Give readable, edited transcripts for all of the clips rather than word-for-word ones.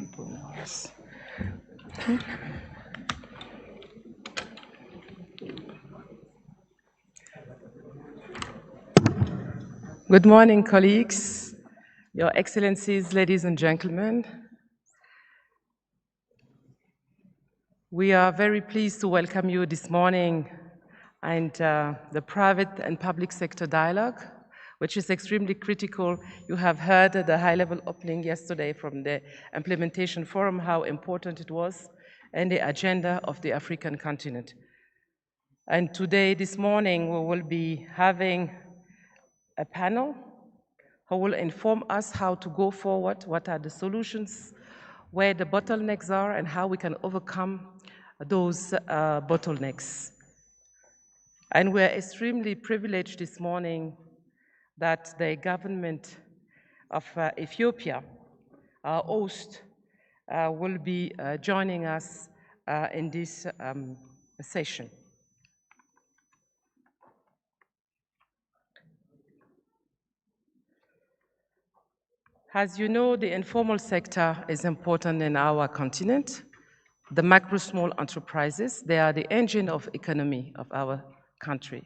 people now. Yes. Good morning, colleagues, Your Excellencies, ladies and gentlemen. We are very pleased to welcome you this morning and the private and public sector dialogue, which is extremely critical. You have heard the high-level opening yesterday from the Implementation Forum, how important it was, and the agenda of the African continent. And today, this morning, we will be having a panel who will inform us how to go forward, what are the solutions, where the bottlenecks are, and how we can overcome those bottlenecks. And we're extremely privileged this morning that the government of Ethiopia, our host, will be joining us in this session. As you know, the informal sector is important in our continent. The micro small enterprises, they are the engine of economy of our country.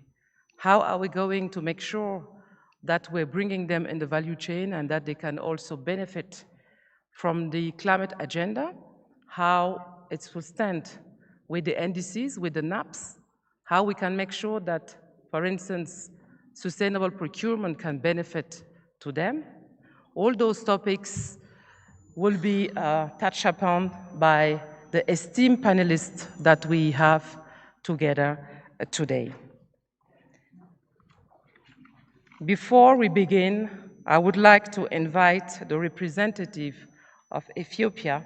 How are we going to make sure that we're bringing them in the value chain and that they can also benefit from the climate agenda? How it will stand with the NDCs, with the NAPs? How we can make sure that, for instance, sustainable procurement can benefit to them? All those topics will be touched upon by the esteemed panelists that we have together today. Before we begin, I would like to invite the representative of Ethiopia,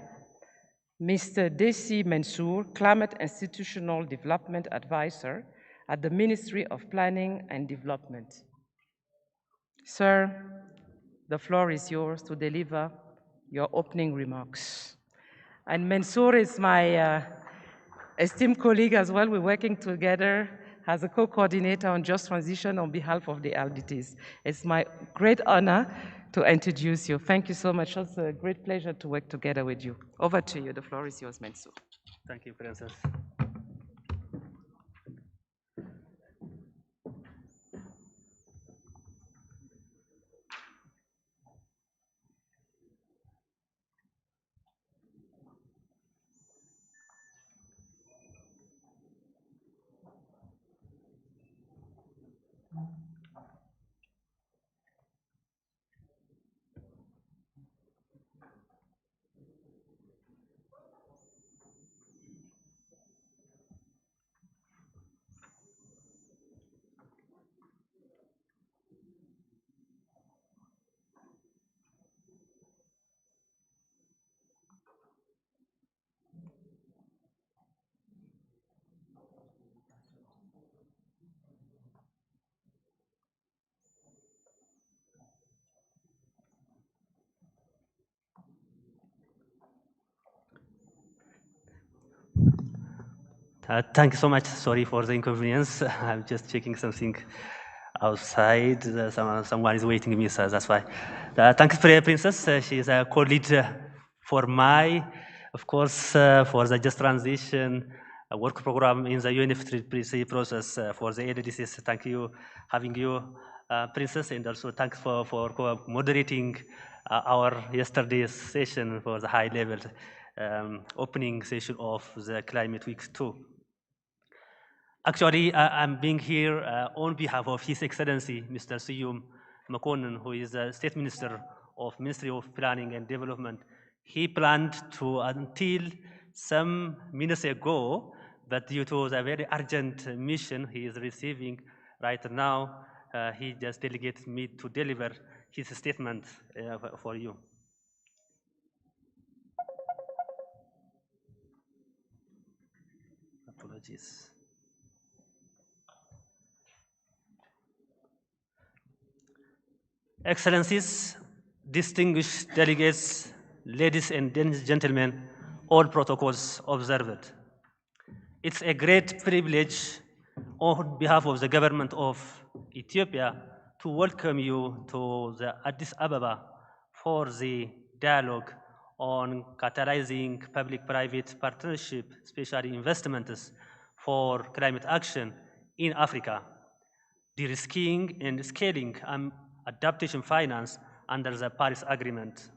Mr. Desi Mansour, Climate Institutional Development Advisor at the Ministry of Planning and Development. Sir, the floor is yours to deliver your opening remarks. And Mansour is my esteemed colleague as well. We're working together as a co-coordinator on Just Transition on behalf of the LDTs. It's my great honor to introduce you. Thank you so much. It's a great pleasure to work together with you. Over to you. The floor is yours, Mansour. Thank you, Princess. Thank you so much. Sorry for the inconvenience. I'm just checking something outside. Someone is waiting me, so that's why. Thanks, Princess. She is a co-lead for of course, for the Just Transition work program in the UNFCCC process for the ADDCs. Thank you, having you, Princess, and also thanks for moderating our yesterday's session for the high-level opening session of the Climate Week 2. Actually, I'm being here on behalf of His Excellency, Mr. Siyum Makonnen, who is the State Minister of Ministry of Planning and Development. He planned to until some minutes ago, but due to the very urgent mission he is receiving right now, he just delegated me to deliver his statement for you. Apologies. Excellencies, distinguished delegates, ladies and gentlemen, all protocols observed. It's a great privilege on behalf of the government of Ethiopia to welcome you to the Addis Ababa for the dialogue on catalyzing public-private partnership, especially investments for climate action in Africa, de-risking and scaling adaptation finance under the Paris Agreement.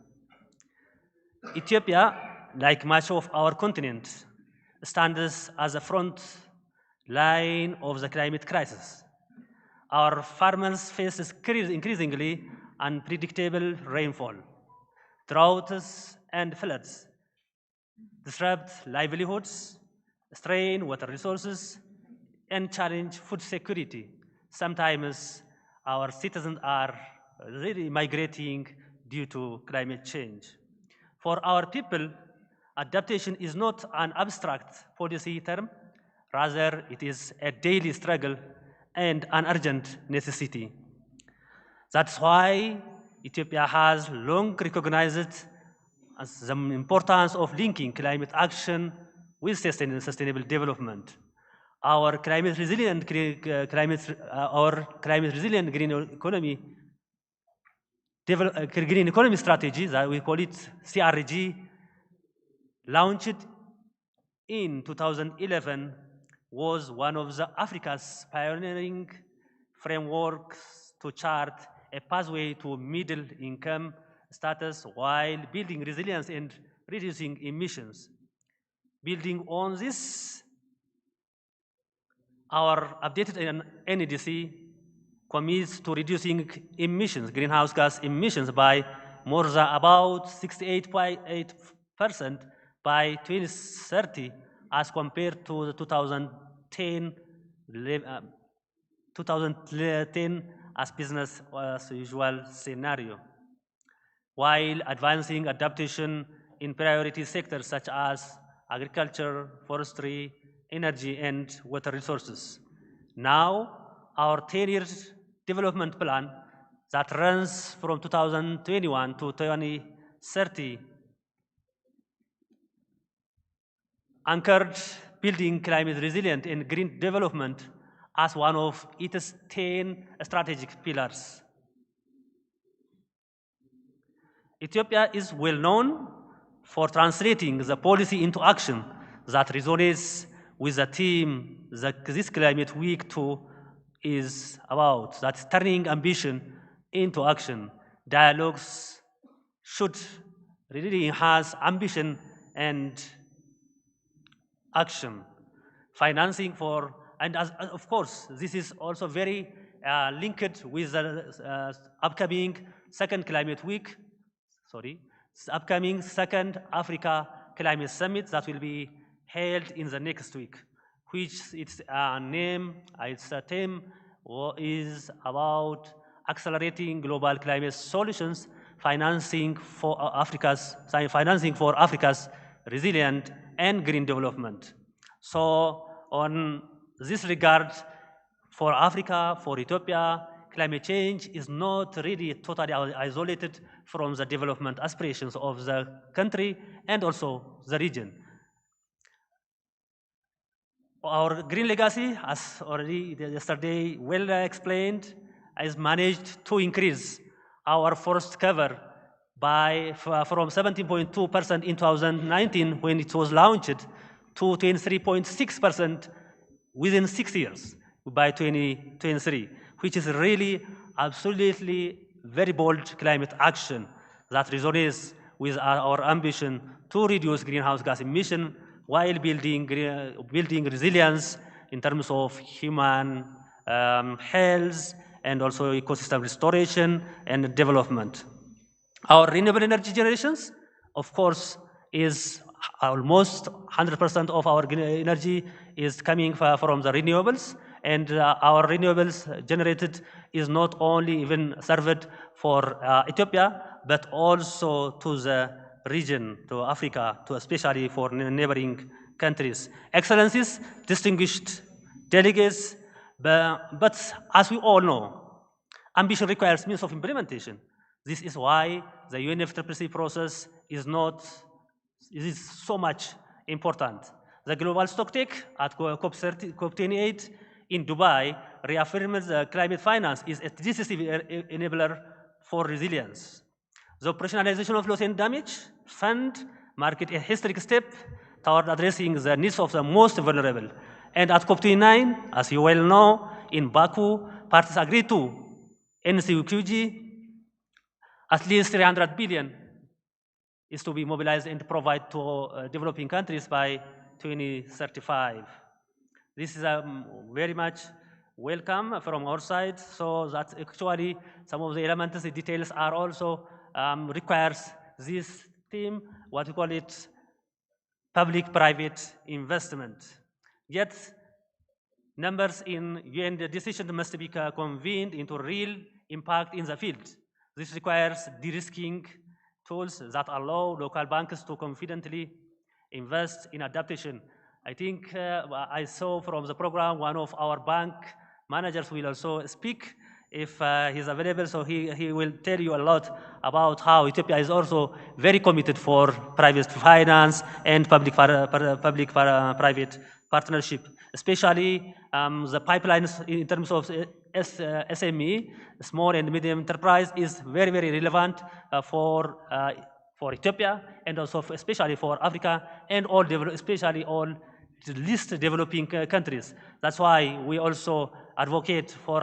Ethiopia, like much of our continent, stands as a front line of the climate crisis. Our farmers face increasingly unpredictable rainfall, droughts and floods, disrupt livelihoods, strain water resources, and challenge food security. Sometimes our citizens are really migrating due to climate change. For our people, adaptation is not an abstract policy term, rather it is a daily struggle and an urgent necessity. That's why Ethiopia has long recognized the importance of linking climate action with sustainable development. Our climate resilient green economy strategy, that we call it CRG, launched in 2011, was one of Africa's pioneering frameworks to chart a pathway to middle income status while building resilience and reducing emissions. Building on this, our updated NEDC commits to reducing emissions, greenhouse gas emissions, by more than about 68.8% by 2030 as compared to the 2010 as business as usual scenario, while advancing adaptation in priority sectors such as agriculture, forestry, energy, and water resources. Now, our 10-year development plan that runs from 2021 to 2030 anchored building climate resilient and green development as one of its 10 strategic pillars. Ethiopia is well known for translating the policy into action that resonates with the theme that this Climate Week 2 is about, that's turning ambition into action. Dialogues should really enhance ambition and action. Financing for, and of course, this is also very linked with the upcoming second Climate Week, upcoming second Africa Climate Summit that will be held in the next week, which its theme is about accelerating global climate solutions, financing for Africa's resilient and green development. So on this regard, for Africa, for Ethiopia, climate change is not really totally isolated from the development aspirations of the country and also the region. Our green legacy, as already yesterday well explained, is managed to increase our forest cover by from 17.2% in 2019 when it was launched to 23.6% within 6 years by 2023, which is really absolutely very bold climate action that resonates with our ambition to reduce greenhouse gas emission while building resilience in terms of human health and also ecosystem restoration and development. Our renewable energy generations, of course, is almost 100% of our energy is coming from the renewables, and our renewables generated is not only even served for Ethiopia, but also to the region, to Africa, to especially for neighboring countries. Excellencies, distinguished delegates, but as we all know, ambition requires means of implementation. This is why the UNFCCC process is so much important. The global stocktake at COP28 in Dubai reaffirms that climate finance is a decisive enabler for resilience. The operationalization of loss and damage fund marked a historic step toward addressing the needs of the most vulnerable. And at COP29, as you well know, in Baku, parties agreed to NCUQG, at least 300 billion is to be mobilized and provided to developing countries by 2035. This is very much welcome from our side. So that's actually some of the elements, the details are also requires this team, what we call it, public-private investment. Yet, numbers in UN decision must be convened into real impact in the field. This requires de-risking tools that allow local banks to confidently invest in adaptation. I think I saw from the program one of our bank managers will also speak if he's available, so he will tell you a lot about how Ethiopia is also very committed for private finance and public-private partnership, especially the pipelines in terms of SME, small and medium enterprise, is very, very relevant for Ethiopia and also especially for Africa and all, especially all the least developing countries. That's why we also advocate for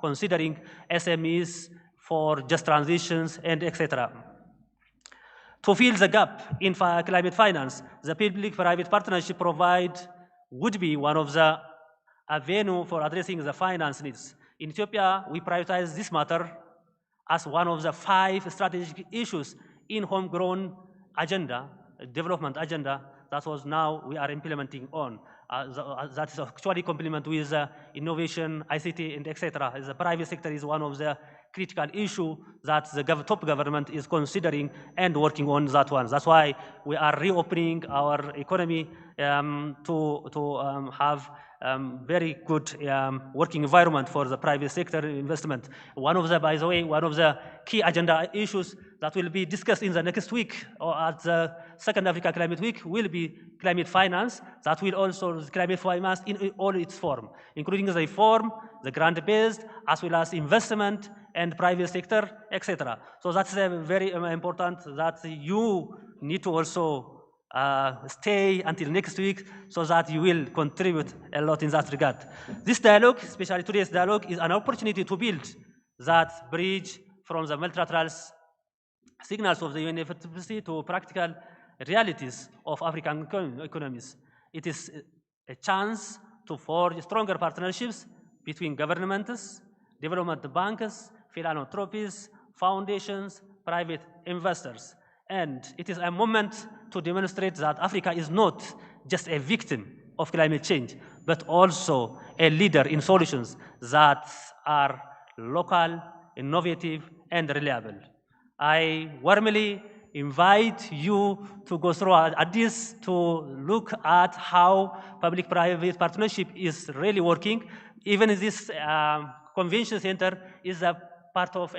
considering SMEs for just transitions and etc. To fill the gap in climate finance, the public-private partnership would be one of the avenue for addressing the finance needs. In Ethiopia, we prioritize this matter as one of the 5 strategic issues in homegrown agenda, development agenda, that was now we are implementing on. That is actually complement with innovation, ICT, and etc. The private sector is one of the critical issue that the top government is considering and working on that one. That's why we are reopening our economy to have very good working environment for the private sector investment. By the way, one of the key agenda issues that will be discussed in the next week or at the Second Africa Climate Week will be climate finance. That will also climate finance in all its form, including the reform, the grant-based, as well as investment and private sector, etc. So that's very important that you need to also stay until next week so that you will contribute a lot in that regard. This dialogue, especially today's dialogue, is an opportunity to build that bridge from the multilateral signals of the UNFCCC to practical realities of African economies. It is a chance to forge stronger partnerships between governments, development banks, philanthropies, foundations, private investors. And it is a moment to demonstrate that Africa is not just a victim of climate change, but also a leader in solutions that are local, innovative, and reliable. I warmly invite you to go through this to look at how public-private partnership is really working. Even this convention center is a part of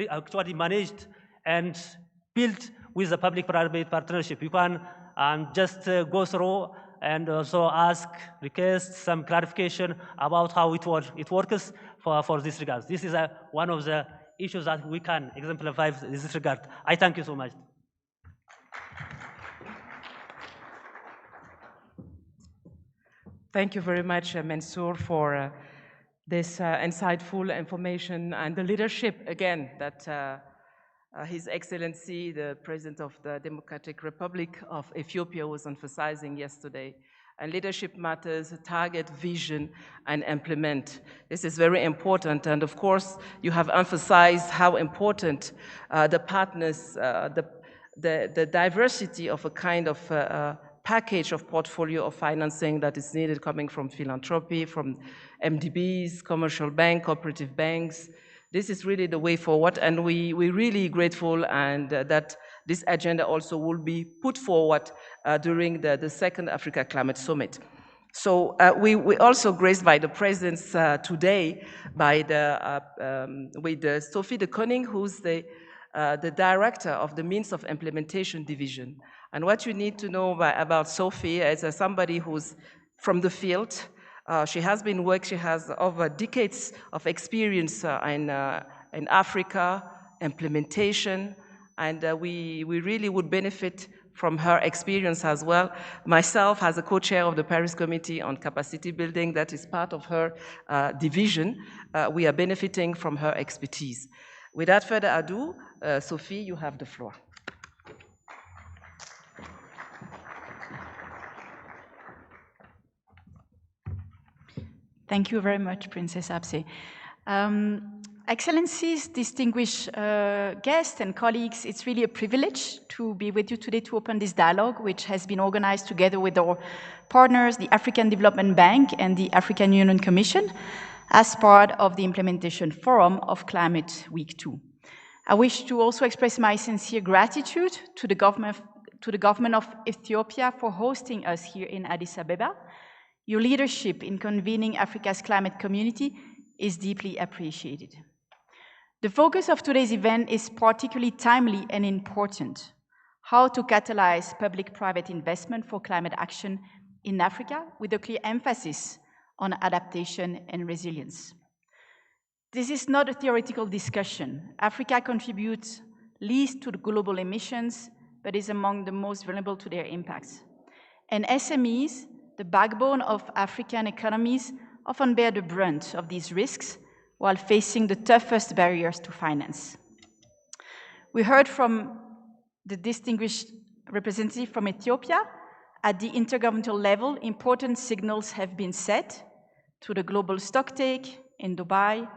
actually managed and built with the public-private partnership. You can just go through and also request some clarification about how it works for this regard. This is one of the issues that we can exemplify in this regard. I thank you so much. Thank you very much, Mansour, for this insightful information and the leadership, again, that His Excellency, the President of the Democratic Republic of Ethiopia, was emphasizing yesterday. And leadership matters, target, vision, and implement. This is very important. And of course, you have emphasized how important the partners, the diversity of a kind of package of portfolio of financing that is needed coming from philanthropy, from MDBs, commercial bank, cooperative banks. This is really the way forward, and we're really grateful and that this agenda also will be put forward during the Second Africa Climate Summit. So we also graced by the presence today by with Sophie de Koning, who's the director of the Means of Implementation Division. And what you need to know about Sophie is somebody who's from the field. She has over decades of experience in Africa implementation, and we really would benefit from her experience as well. Myself, as a co-chair of the Paris Committee on Capacity Building, that is part of her division, we are benefiting from her expertise. Without further ado, Sophie, you have the floor. Thank you very much, Princess Abse. Excellencies, distinguished guests and colleagues, it's really a privilege to be with you today to open this dialogue, which has been organized together with our partners, the African Development Bank and the African Union Commission, as part of the Implementation Forum of Climate Week 2. I wish to also express my sincere gratitude to the government of Ethiopia for hosting us here in Addis Ababa. Your leadership in convening Africa's climate community is deeply appreciated. The focus of today's event is particularly timely and important: how to catalyze public-private investment for climate action in Africa, with a clear emphasis on adaptation and resilience. This is not a theoretical discussion. Africa contributes least to the global emissions, but is among the most vulnerable to their impacts. And SMEs, the backbone of African economies, often bear the brunt of these risks while facing the toughest barriers to finance. We heard from the distinguished representative from Ethiopia. At the intergovernmental level, important signals have been set through the global stocktake in Dubai,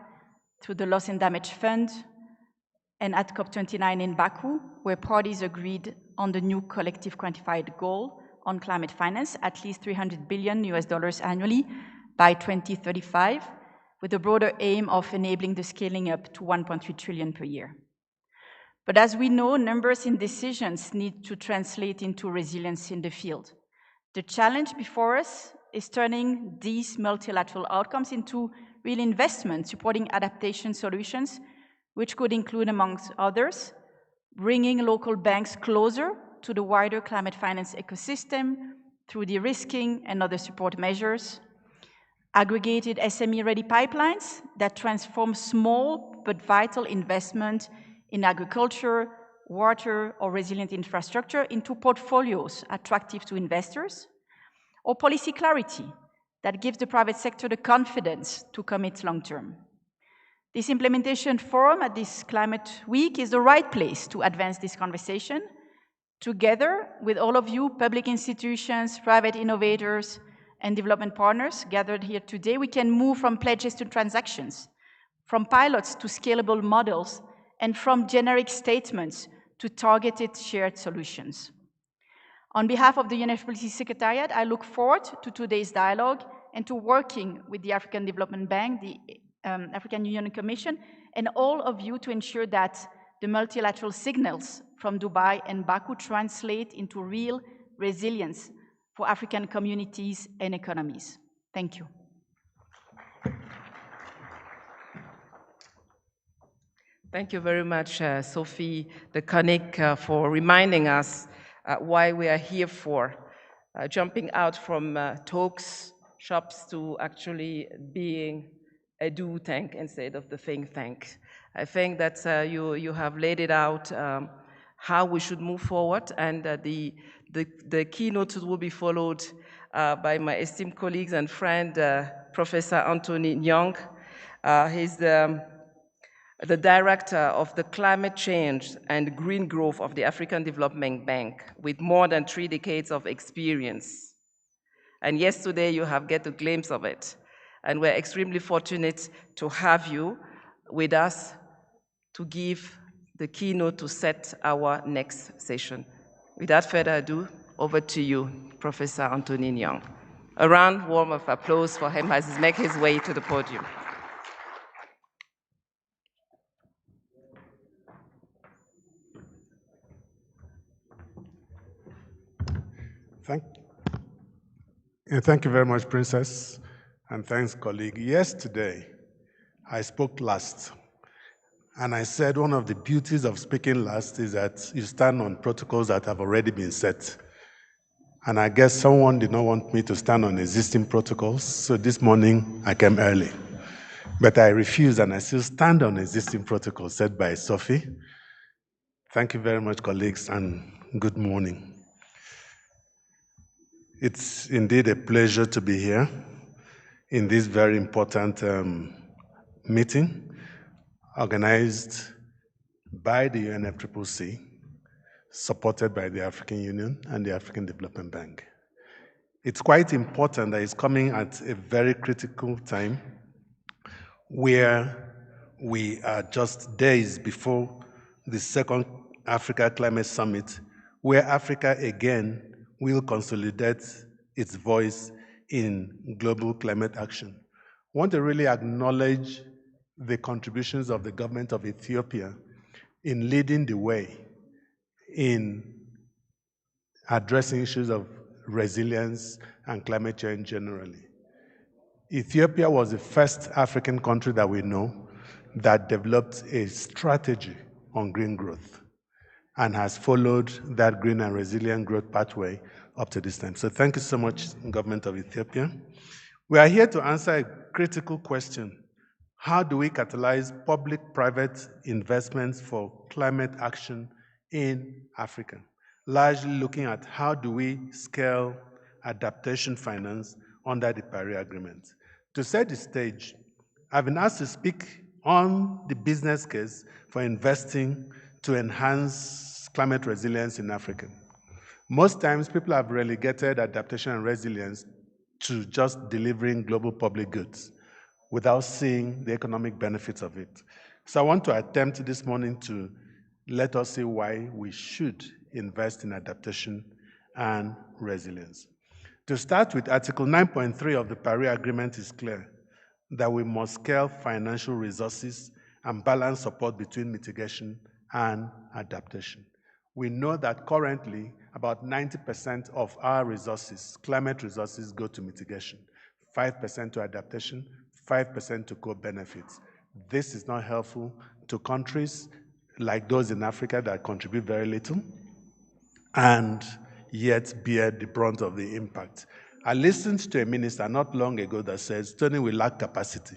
through the Loss and Damage Fund, and at COP29 in Baku, where parties agreed on the new collective quantified goal on climate finance, at least $300 billion annually by 2035, with a broader aim of enabling the scaling up to 1.3 trillion per year. But as we know, numbers and decisions need to translate into resilience in the field. The challenge before us is turning these multilateral outcomes into real investment, supporting adaptation solutions, which could include, amongst others, bringing local banks closer to the wider climate finance ecosystem through de-risking and other support measures, aggregated SME-ready pipelines that transform small but vital investment in agriculture, water, or resilient infrastructure into portfolios attractive to investors, or policy clarity that gives the private sector the confidence to commit long-term. This implementation forum at this Climate Week is the right place to advance this conversation. Together with all of you, public institutions, private innovators, and development partners gathered here today, we can move from pledges to transactions, from pilots to scalable models, and from generic statements to targeted shared solutions. On behalf of the UNFCCC Secretariat, I look forward to today's dialogue and to working with the African Development Bank, the African Union Commission, and all of you to ensure that the multilateral signals from Dubai and Baku translate into real resilience for African communities and economies. Thank you. Thank you very much, Sophie de Koning, for reminding us why we are here for, jumping out from talks, shops, to actually being a do tank instead of the think tank. I think that you have laid it out how we should move forward, and the keynotes will be followed by my esteemed colleagues and friend, Professor Anthony Nyong. He's the director of the Climate Change and Green Growth of the African Development Bank, with more than 3 decades of experience. And yesterday you have get a glimpse of it. And we're extremely fortunate to have you with us to give the keynote to set our next session. Without further ado, over to you, Professor Anthony Nyong. A round warm of applause for him as he makes his way to the podium. Thank you very much, Princess, and thanks, colleague. Yesterday, I spoke last, and I said one of the beauties of speaking last is that you stand on protocols that have already been set. And I guess someone did not want me to stand on existing protocols, so this morning I came early. But I refuse, and I still stand on existing protocol set by Sophie. Thank you very much, colleagues, and good morning. It's indeed a pleasure to be here in this very important meeting organized by the UNFCCC, supported by the African Union and the African Development Bank. It's quite important that it's coming at a very critical time where we are just days before the second Africa Climate Summit, where Africa again will consolidate its voice in global climate action. I want to really acknowledge the contributions of the government of Ethiopia in leading the way in addressing issues of resilience and climate change generally. Ethiopia was the first African country that we know that developed a strategy on green growth and has followed that green and resilient growth pathway up to this time. So thank you so much, government of Ethiopia. We are here to answer a critical question. How do we catalyze public-private investments for climate action in Africa? Largely looking at how do we scale adaptation finance under the Paris Agreement. To set the stage, I've been asked to speak on the business case for investing to enhance climate resilience in Africa. Most times, people have relegated adaptation and resilience to just delivering global public goods without seeing the economic benefits of it. So I want to attempt this morning to let us see why we should invest in adaptation and resilience. To start with, Article 9.3 of the Paris Agreement is clear that we must scale financial resources and balance support between mitigation and adaptation. We know that currently about 90% of our resources, climate resources, go to mitigation, 5% to adaptation, 5% to co-benefits. This is not helpful to countries like those in Africa that contribute very little and yet bear the brunt of the impact. I listened to a minister not long ago that says, Tony, we lack capacity.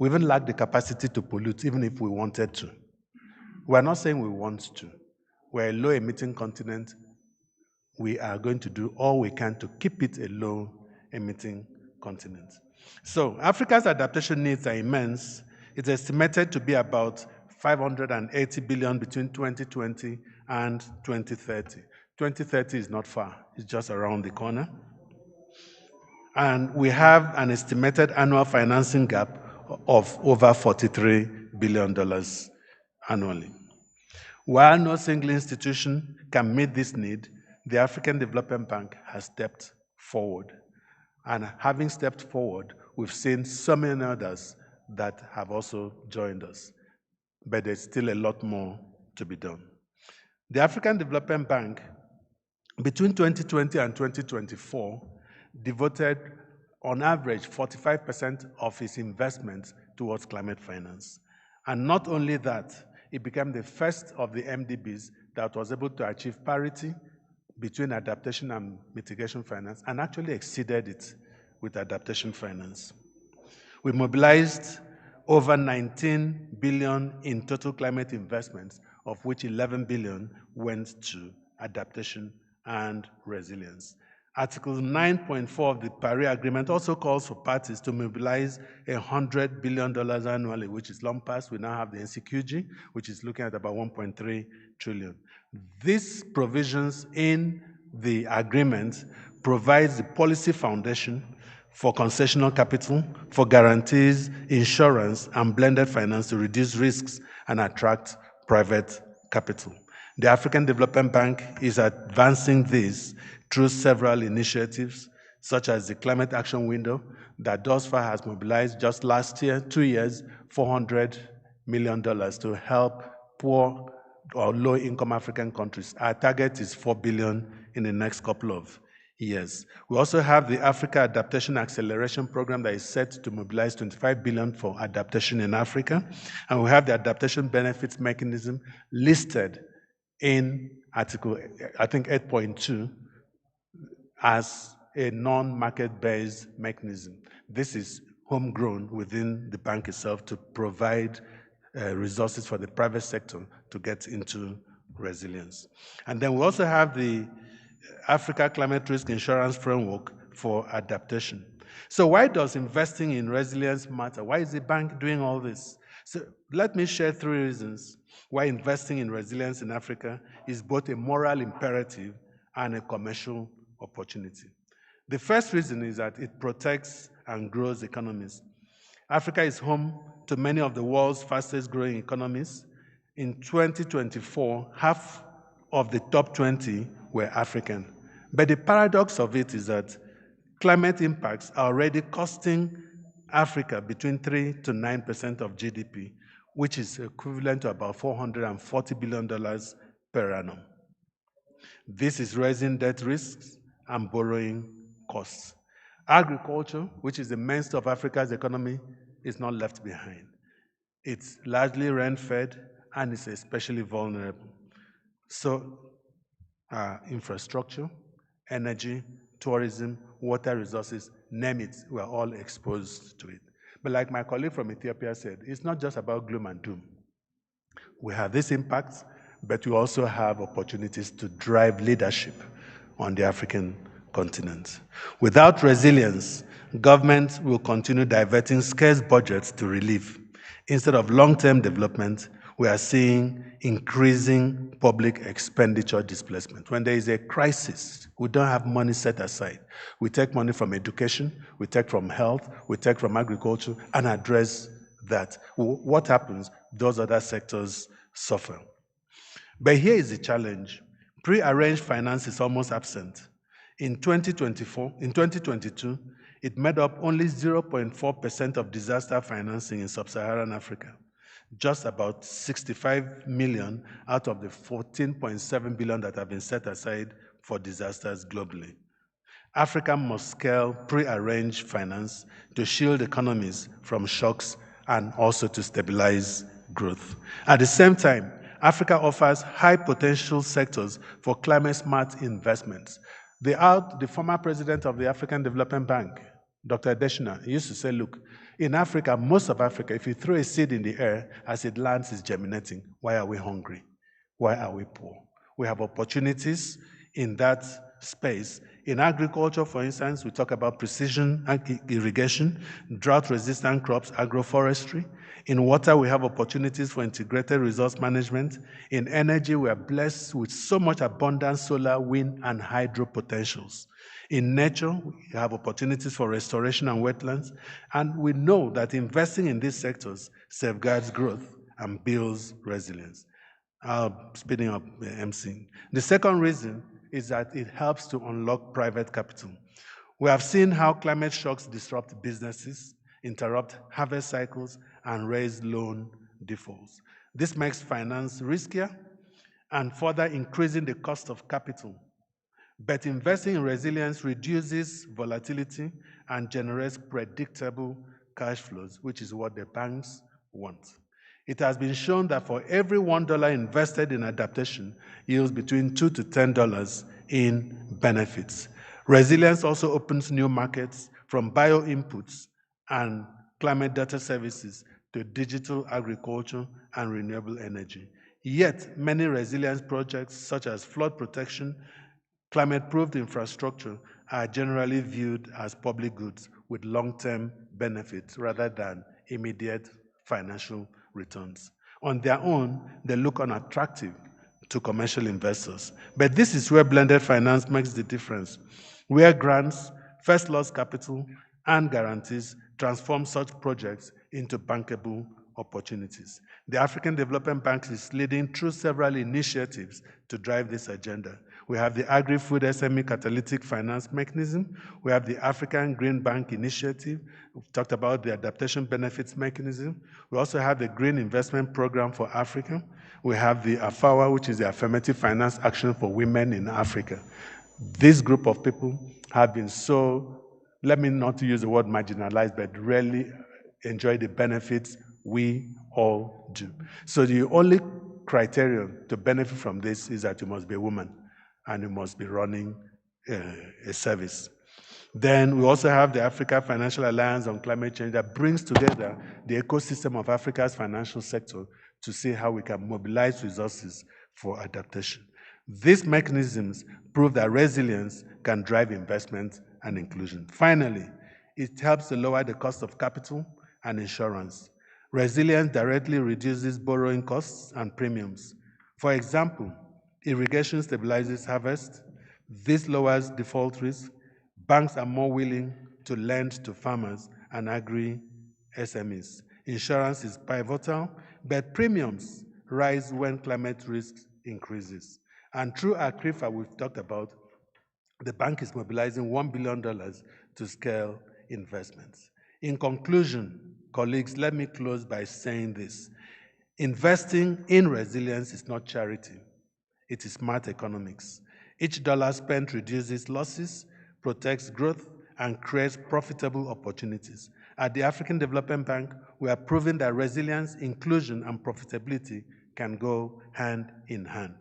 We even lack the capacity to pollute, even if we wanted to. We're not saying we want to. We're a low-emitting continent. We are going to do all we can to keep it a low-emitting continent. So Africa's adaptation needs are immense. It's estimated to be about 580 billion between 2020 and 2030. 2030 is not far. It's just around the corner. And we have an estimated annual financing gap of over $43 billion annually. While no single institution can meet this need, the African Development Bank has stepped forward. And having stepped forward, we've seen so many others that have also joined us. But there's still a lot more to be done. The African Development Bank, between 2020 and 2024, devoted on average 45% of its investments towards climate finance. And not only that, it became the first of the MDBs that was able to achieve parity between adaptation and mitigation finance, and actually exceeded it with adaptation finance. We mobilized over 19 billion in total climate investments, of which 11 billion went to adaptation and resilience. Article 9.4 of the Paris Agreement also calls for parties to mobilize $100 billion annually, which is LOMPAS. We now have the NCQG, which is looking at about 1.3 trillion. These provisions in the agreement provides the policy foundation for concessional capital, for guarantees, insurance, and blended finance to reduce risks and attract private capital. The African Development Bank is advancing this through several initiatives, such as the Climate Action Window, that thus far has mobilized just last year, 2 years, $400 million to help poor or low-income African countries. Our target is $4 billion in the next couple of years. We also have the Africa Adaptation Acceleration Program that is set to mobilize $25 billion for adaptation in Africa. And we have the Adaptation Benefits Mechanism listed in Article, I think, 8.2 as a non-market-based mechanism. This is homegrown within the bank itself to provide resources for the private sector to get into resilience. And then we also have the Africa Climate Risk Insurance Framework for Adaptation. So why does investing in resilience matter? Why is the bank doing all this? So let me share 3 reasons why investing in resilience in Africa is both a moral imperative and a commercial opportunity. The first reason is that it protects and grows economies. Africa is home to many of the world's fastest growing economies. In 2024, half of the top 20 were African. But the paradox of it is that climate impacts are already costing Africa between 3 to 9% of GDP, which is equivalent to about $440 billion per annum. This is raising debt risks and borrowing costs. Agriculture, which is the mainstay of Africa's economy, is not left behind. It's largely rain-fed and is especially vulnerable. So infrastructure, energy, tourism, water resources, name it, we're all exposed to it. But like my colleague from Ethiopia said, it's not just about gloom and doom. We have these impacts, but we also have opportunities to drive leadership on the African continent. Without resilience, governments will continue diverting scarce budgets to relief. Instead of long-term development, we are seeing increasing public expenditure displacement. When there is a crisis, we don't have money set aside. We take money from education, we take from health, we take from agriculture, and address that. What happens? Those other sectors suffer. But here is the challenge. Pre-arranged finance is almost absent. In 2022, it made up only 0.4% of disaster financing in sub-Saharan Africa. Just about 65 million out of the 14.7 billion that have been set aside for disasters globally. Africa must scale pre-arranged finance to shield economies from shocks and also to stabilize growth. At the same time, Africa offers high potential sectors for climate-smart investments. The former president of the African Development Bank, Dr. Adaptation, used to say, look, in Africa, most of Africa, if you throw a seed in the air, as it lands, it's germinating. Why are we hungry? Why are we poor? We have opportunities in that space. In agriculture, for instance, we talk about precision irrigation, drought-resistant crops, agroforestry. In water, we have opportunities for integrated resource management. In energy, we are blessed with so much abundant solar, wind, and hydro potentials. In nature, we have opportunities for restoration and wetlands, and we know that investing in these sectors safeguards growth and builds resilience. Speeding up the MC. The second reason is that it helps to unlock private capital. We have seen how climate shocks disrupt businesses, interrupt harvest cycles, and raise loan defaults. This makes finance riskier and further increasing the cost of capital. But investing in resilience reduces volatility and generates predictable cash flows, which is what the banks want. It has been shown that for every $1 invested in adaptation yields between $2 to $10 in benefits. Resilience also opens new markets from bio-inputs and climate data services to digital agriculture and renewable energy. Yet, many resilience projects such as flood protection, climate-proofed infrastructure are generally viewed as public goods with long-term benefits rather than immediate financial returns. On their own, they look unattractive to commercial investors. But this is where blended finance makes the difference, where grants, first loss capital, and guarantees transform such projects into bankable opportunities. The African Development Bank is leading through several initiatives to drive this agenda. We have the Agri-Food SME Catalytic Finance Mechanism. We have the African Green Bank Initiative. We've talked about the Adaptation Benefits Mechanism. We also have the Green Investment Program for Africa. We have the AFAWA, which is the Affirmative Finance Action for Women in Africa. This group of people have been so, let me not use the word marginalized, but really enjoy the benefits we all do. So the only criterion to benefit from this is that you must be a woman and you must be running a service. Then we also have the Africa Financial Alliance on Climate Change that brings together the ecosystem of Africa's financial sector to see how we can mobilize resources for adaptation. These mechanisms prove that resilience can drive investment and inclusion. Finally, it helps to lower the cost of capital and insurance. Resilience directly reduces borrowing costs and premiums. For example, irrigation stabilizes harvest. This lowers default risk. Banks are more willing to lend to farmers and agri-SMEs. Insurance is pivotal, but premiums rise when climate risk increases. And through ACRIFA, we've talked about, the bank is mobilizing $1 billion to scale investments. In conclusion, colleagues, let me close by saying this. Investing in resilience is not charity. It is smart economics. Each dollar spent reduces losses, protects growth, and creates profitable opportunities. At the African Development Bank, we are proving that resilience, inclusion, and profitability can go hand in hand.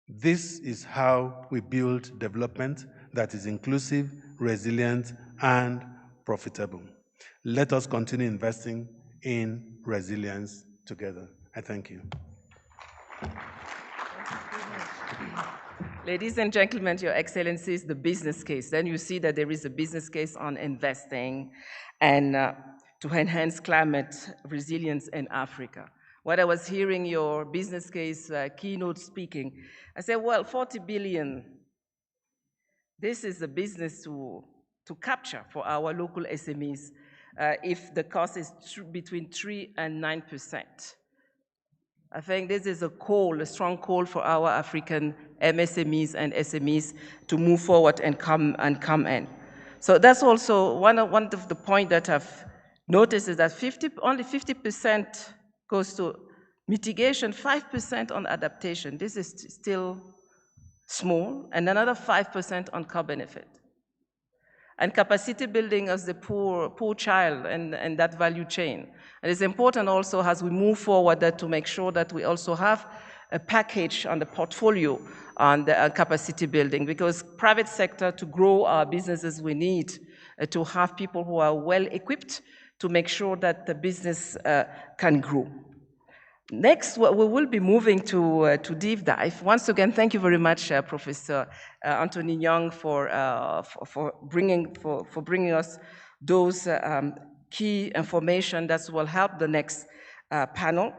This is how we build development that is inclusive, resilient, and profitable. Let us continue investing in resilience together. I thank you. Ladies and gentlemen, Your Excellencies, the business case. Then you see that there is a business case on investing and to enhance climate resilience in Africa. When I was hearing your business case keynote speaking, I said, well, 40 billion, this is a business to capture for our local SMEs if the cost is between 3 and 9%. I think this is a call, a strong call for our African MSMEs and SMEs to move forward and come in. So that's also one of the points that I've noticed is that only 50% goes to mitigation, 5% on adaptation. This is still small, and another 5% on co-benefit. And capacity building as the poor child and that value chain. And it's important also as we move forward that to make sure that we also have a package on the portfolio on the capacity building, because private sector, to grow our businesses, we need to have people who are well equipped to make sure that the business can grow. Next, we will be moving to deep dive. Once again, thank you very much, Professor Anthony Young, for bringing us those key information that will help the next panel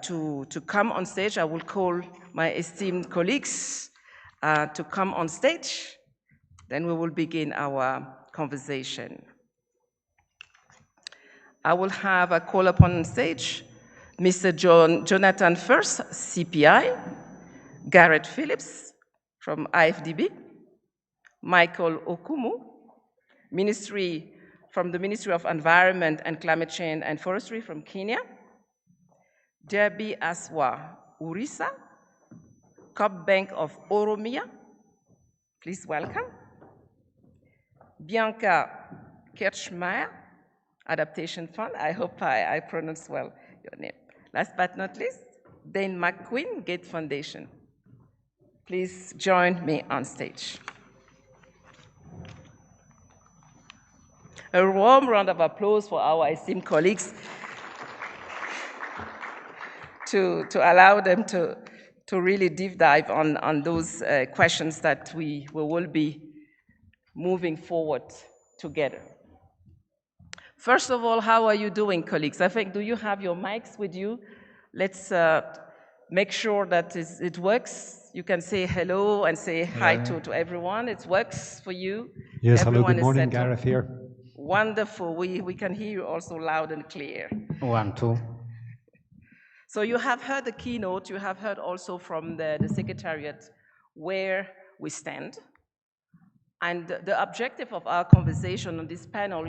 to come on stage. I will call my esteemed colleagues to come on stage. Then we will begin our conversation. I will have a call upon stage Mr. Jonathan First, CPI, Garrett Phillips from AfDB, Michael Okumu, from the Ministry of Environment and Climate Change and Forestry from Kenya, Derby Aswa Urisa, COP Bank of Oromia, please welcome, Bianca Kirchmeier, Adaptation Fund, I hope I pronounced well your name. Last but not least, Dane McQueen, Gate Foundation. Please join me on stage. A warm round of applause for our esteemed colleagues to allow them to really deep dive on those questions that we will be moving forward together. First of all, how are you doing, colleagues? I think, do you have your mics with you? Let's make sure that it works. You can say hello and say hi to everyone. It works for you. Yes, Everyone hello, good morning, Gareth here. Wonderful. We can hear you also loud and clear. 1, 2. So you have heard the keynote. You have heard also from the Secretariat where we stand. And the objective of our conversation on this panel,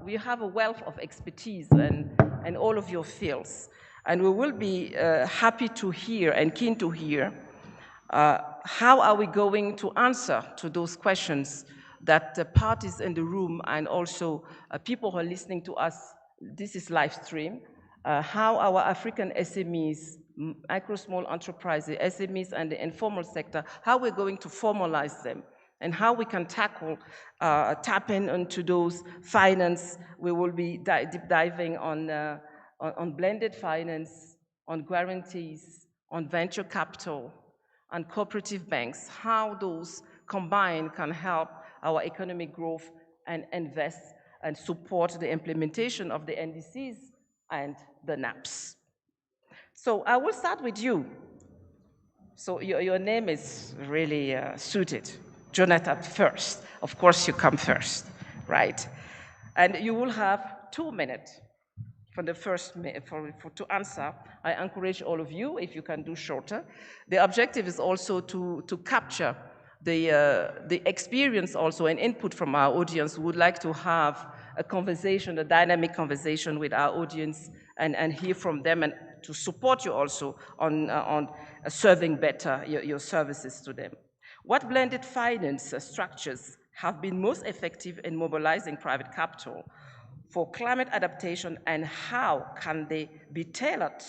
we have a wealth of expertise in all of your fields. And we will be happy to hear and keen to hear how are we going to answer to those questions that the parties in the room and also people who are listening to us, this is live stream, how our African SMEs, micro small enterprises, SMEs and the informal sector, how we're going to formalize them and how we can tap into those finance. We will be deep diving on blended finance, on guarantees, on venture capital, on cooperative banks, how those combined can help our economic growth and invest and support the implementation of the NDCs and the NAPs. So I will start with you. So your name is really suited. Jonathan first. Of course you come first, right? And you will have 2 minutes for the first to answer. I encourage all of you, if you can do shorter. The objective is also to capture the experience also and input from our audience who would like to have a conversation, a dynamic conversation with our audience and hear from them and to support you also on serving better your services to them. What blended finance structures have been most effective in mobilizing private capital for climate adaptation, and how can they be tailored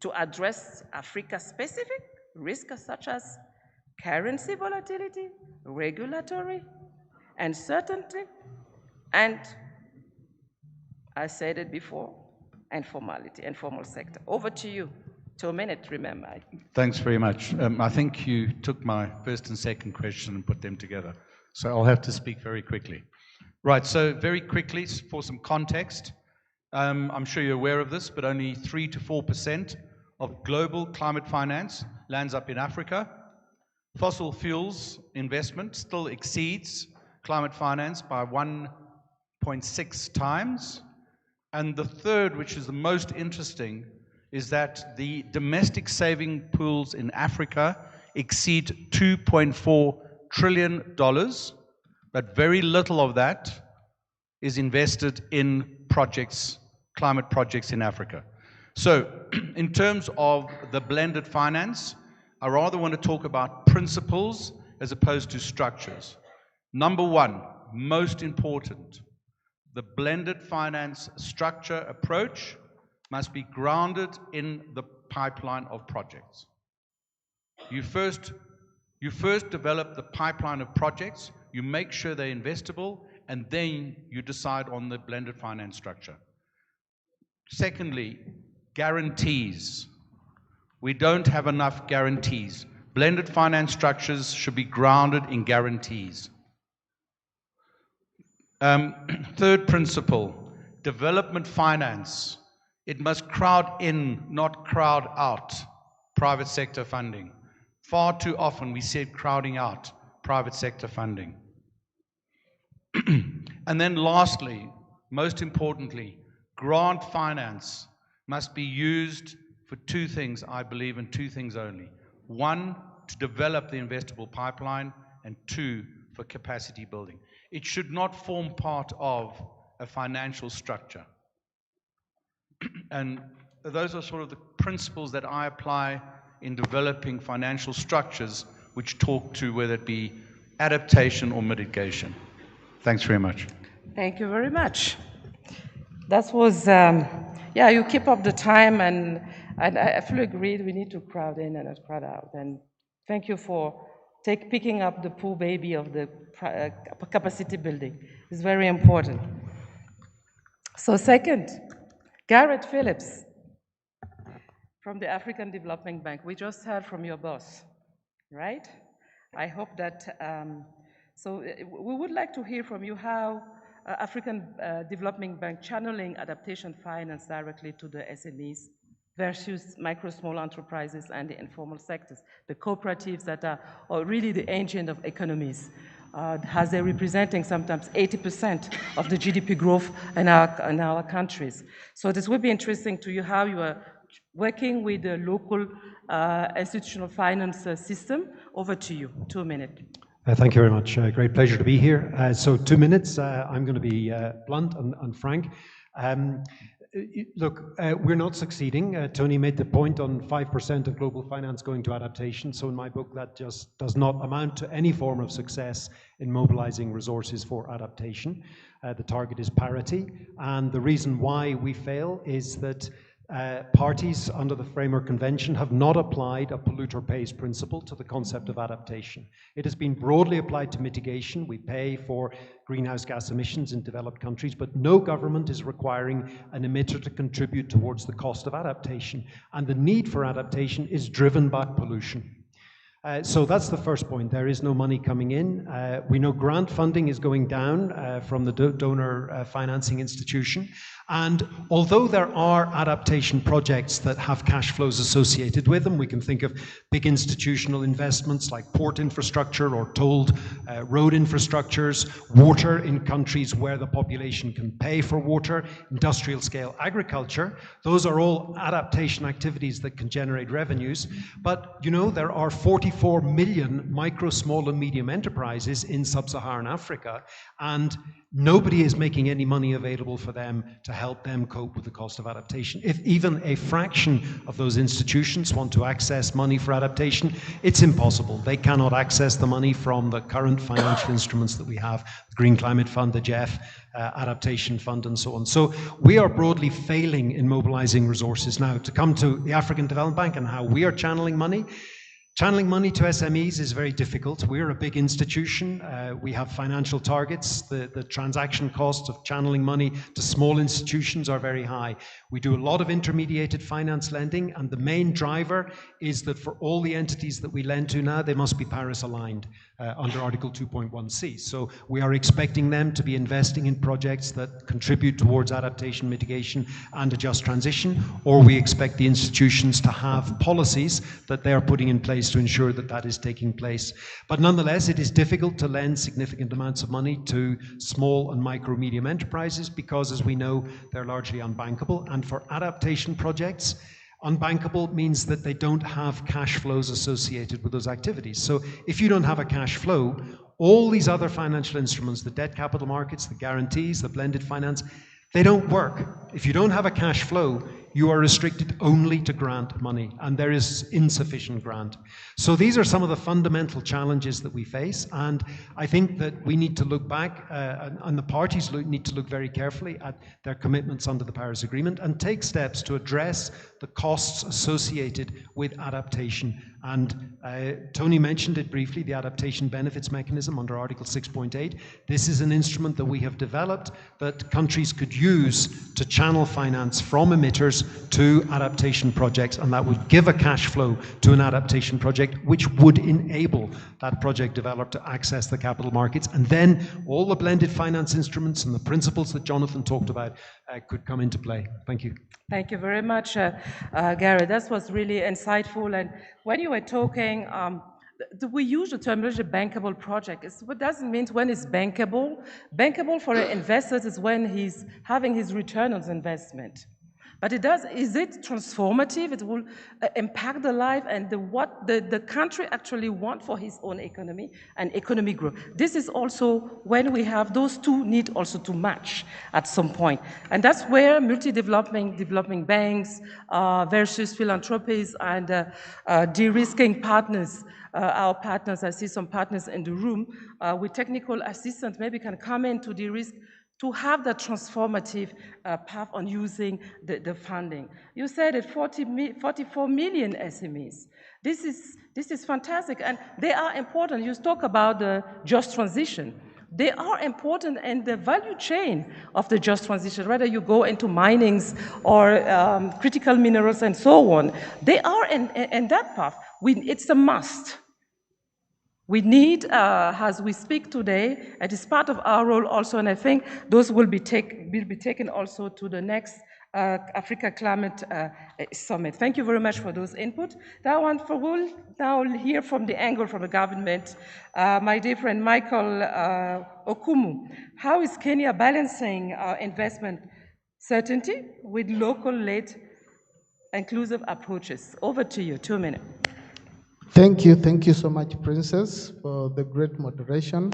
to address Africa-specific risks such as currency volatility, regulatory uncertainty, and I said it before, informal sector. Over to you. 2 minutes, remember. Thanks very much. I think you took my first and second question and put them together. So I'll have to speak very quickly. Right, so very quickly, for some context, I'm sure you're aware of this, but only 3 to 4% of global climate finance lands up in Africa. Fossil fuels investment still exceeds climate finance by 1.6 times. And the third, which is the most interesting, is that the domestic saving pools in Africa exceed $2.4 trillion, but very little of that is invested in projects, climate projects in Africa. So in terms of the blended finance, I rather want to talk about principles as opposed to structures. Number one, most important, the blended finance structure approach must be grounded in the pipeline of projects. You first develop the pipeline of projects, you make sure they're investable, and then you decide on the blended finance structure. Secondly, guarantees. We don't have enough guarantees. Blended finance structures should be grounded in guarantees. Third principle, development finance. It must crowd in, not crowd out, private sector funding. Far too often we see it crowding out private sector funding. And then lastly, most importantly, grant finance must be used for two things, I believe, and two things only. One, to develop the investable pipeline, and two, for capacity building. It should not form part of a financial structure. And those are sort of the principles that I apply in developing financial structures which talk to whether it be adaptation or mitigation. Thanks very much. Thank you very much. That was, yeah, you keep up the time, and I fully agree we need to crowd in and not crowd out. And thank you for picking up the poor baby of the capacity building. It's very important. So second, Garrett Phillips from the African Development Bank. We just heard from your boss, right? I hope that, so we would like to hear from you how African Development Bank channeling adaptation finance directly to the SMEs versus micro, small enterprises and the informal sectors, the cooperatives that are really the engine of economies, as they're representing sometimes 80% of the GDP growth in our countries. So this would be interesting to you how you are working with the local institutional finance system. Over to you, 2 minutes. Thank you very much. Great pleasure to be here. So 2 minutes, I'm going to be blunt and frank. Look, we're not succeeding. Tony made the point on 5% of global finance going to adaptation. So in my book, that just does not amount to any form of success in mobilizing resources for adaptation. The target is parity. And the reason why we fail is that parties under the Framework Convention have not applied a polluter pays principle to the concept of adaptation. It has been broadly applied to mitigation. We pay for greenhouse gas emissions in developed countries, but no government is requiring an emitter to contribute towards the cost of adaptation. And the need for adaptation is driven by pollution. So that's the first point. There is no money coming in. We know grant funding is going down from the donor financing institution. And although there are adaptation projects that have cash flows associated with them, we can think of big institutional investments like port infrastructure or tolled road infrastructures, water in countries where the population can pay for water, industrial scale agriculture. Those are all adaptation activities that can generate revenues. But you know, there are 44 million micro, small and medium enterprises in sub-Saharan Africa, and nobody is making any money available for them to help them cope with the cost of adaptation. If even a fraction of those institutions want to access money for adaptation, it's impossible. They cannot access the money from the current financial instruments that we have, the Green Climate Fund, the GEF, Adaptation Fund, and so on. So we are broadly failing in mobilizing resources. Now, to come to the African Development Bank and how we are channeling money, channeling money to SMEs is very difficult. We're a big institution. We have financial targets. The transaction costs of channeling money to small institutions are very high. We do a lot of intermediated finance lending, and the main driver is that for all the entities that we lend to now, they must be Paris aligned under Article 2.1c. So we are expecting them to be investing in projects that contribute towards adaptation, mitigation, and a just transition, or we expect the institutions to have policies that they are putting in place to ensure that that is taking place. But nonetheless, it is difficult to lend significant amounts of money to small and micro medium enterprises because, as we know, they're largely unbankable. And for adaptation projects, unbankable means that they don't have cash flows associated with those activities. So if you don't have a cash flow, all these other financial instruments, the debt capital markets, the guarantees, the blended finance, they don't work. If you don't have a cash flow, you are restricted only to grant money, and there is insufficient grant. So these are some of the fundamental challenges that we face, and I think that we need to look back, and the parties need to look very carefully at their commitments under the Paris Agreement and take steps to address the costs associated with adaptation. And Tony mentioned it briefly, the Adaptation Benefits Mechanism under Article 6.8. This is an instrument that we have developed that countries could use to channel finance from emitters to adaptation projects, and that would give a cash flow to an adaptation project, which would enable that project developer to access the capital markets. And then all the blended finance instruments and the principles that Jonathan talked about could come into play. Thank you. Thank you very much, Gary. That was really insightful. And when you were talking, we use the terminology bankable project. What does it mean when it's bankable? Bankable for an investor is when he's having his return on his investment. But is it transformative? It will impact the life and what the country actually want for his own economy and economic growth. This is also when we have those two need also to match at some point. And that's where developing banks versus philanthropies and de-risking partners, our partners, I see some partners in the room with technical assistance maybe can come in to de-risk to have that transformative path on using the funding. You said it, 44 million SMEs. This is fantastic, and they are important. You talk about the just transition. They are important in the value chain of the just transition, whether you go into minings or critical minerals and so on. They are in that path. It's a must. We need, as we speak today, it is part of our role also, and I think those will be taken also to the next Africa Climate Summit. Thank you very much for those input. We'll now hear from the angle from the government. My dear friend Michael Okumu, how is Kenya balancing investment certainty with local-led inclusive approaches? Over to you, 2 minutes. Thank you so much, Princess, for the great moderation.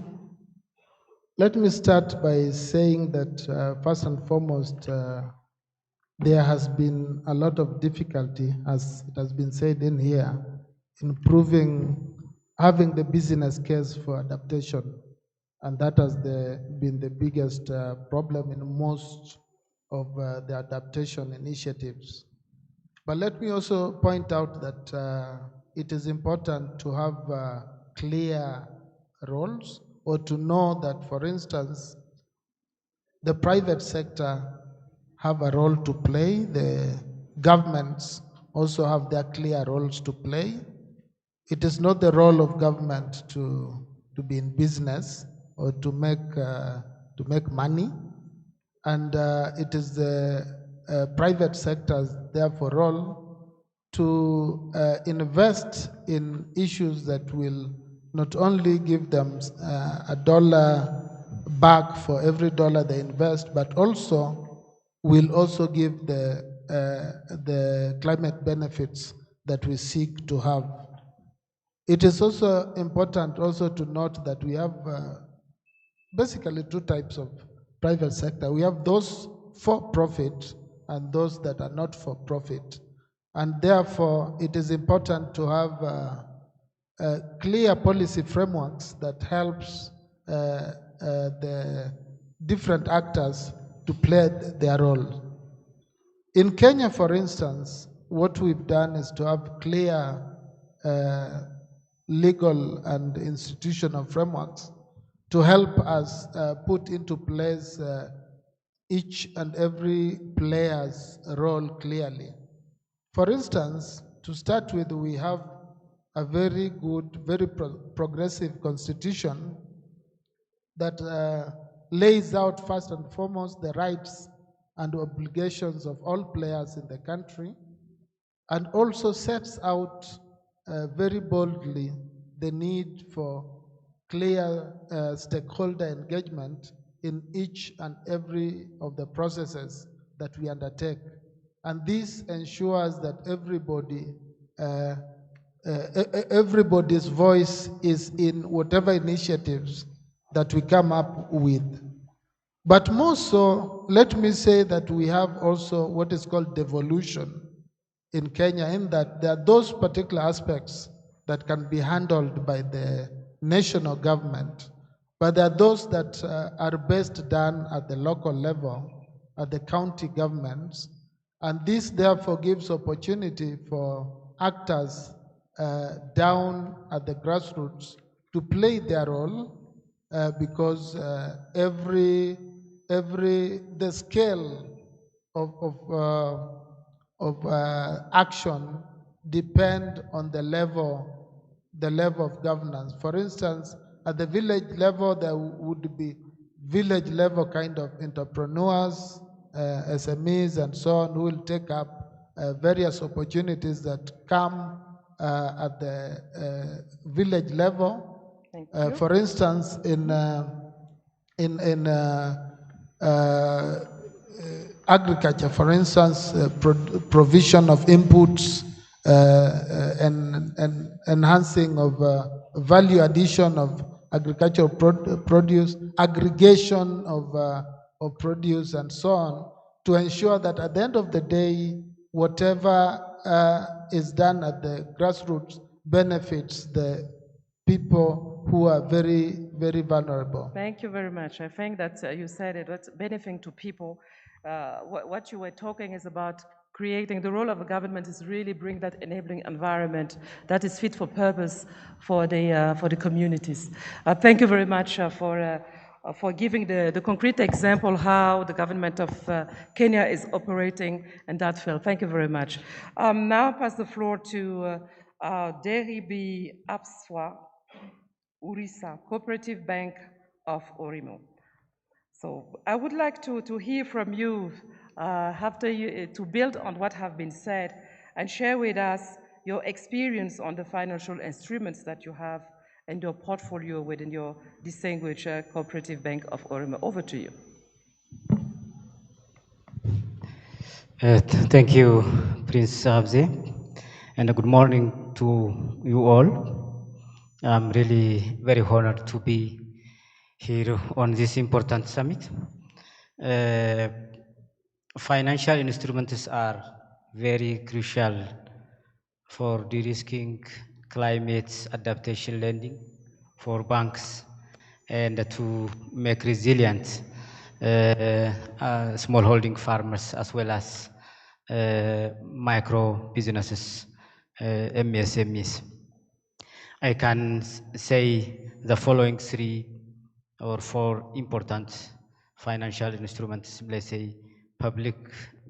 Let me start by saying that first and foremost, there has been a lot of difficulty, as it has been said in here, in having the business case for adaptation. And that has been the biggest problem in most of the adaptation initiatives. But let me also point out that it is important to have clear roles, or to know that, for instance, the private sector have a role to play, the governments also have their clear roles to play. It is not the role of government to be in business or to make money, and it is the private sector's therefore role to invest in issues that will not only give them a dollar back for every dollar they invest, but also will also give the climate benefits that we seek to have. It is also important also to note that we have basically two types of private sector. We have those for profit and those that are not for profit. And therefore, it is important to have clear policy frameworks that helps the different actors to play their role. In Kenya, for instance, what we've done is to have clear legal and institutional frameworks to help us put into place each and every player's role clearly. For instance, to start with, we have a very good, very progressive constitution that lays out first and foremost the rights and obligations of all players in the country, and also sets out very boldly the need for clear stakeholder engagement in each and every of the processes that we undertake. And this ensures that everybody's voice is in whatever initiatives that we come up with. But more so, let me say that we have also what is called devolution in Kenya, in that there are those particular aspects that can be handled by the national government, but there are those that are best done at the local level, at the county governments, and this therefore gives opportunity for actors down at the grassroots to play their role, because the scale of action depend on the level of governance. For instance, at the village level, there would be village level kind of entrepreneurs, SMEs, and so on, who will take up various opportunities that come at the village level. For instance, in agriculture, for instance, provision of inputs and enhancing of value addition of agricultural produce, aggregation of produce, and so on, to ensure that at the end of the day, whatever is done at the grassroots benefits the people who are very, very vulnerable. Thank you very much. I think that you said it, what's benefiting to people. What you were talking is about creating, the role of a government is really bring that enabling environment that is fit for purpose for the communities. Thank you very much for giving the concrete example how the government of Kenya is operating in that field. Thank you very much. Now I pass the floor to Deribi Abswa Urisa, Cooperative Bank of Orimo. So I would like to hear from you, to build on what have been said and share with us your experience on the financial instruments that you have in your portfolio within your distinguished Cooperative Bank of Orimo. Over to you. Thank you, Prince Abze, and good morning to you all. I'm really very honored to be here on this important summit. Financial instruments are very crucial for de-risking climate adaptation lending for banks and to make resilient smallholding farmers as well as micro businesses, MSMEs. I can say the following 3 or 4 important financial instruments, let's say public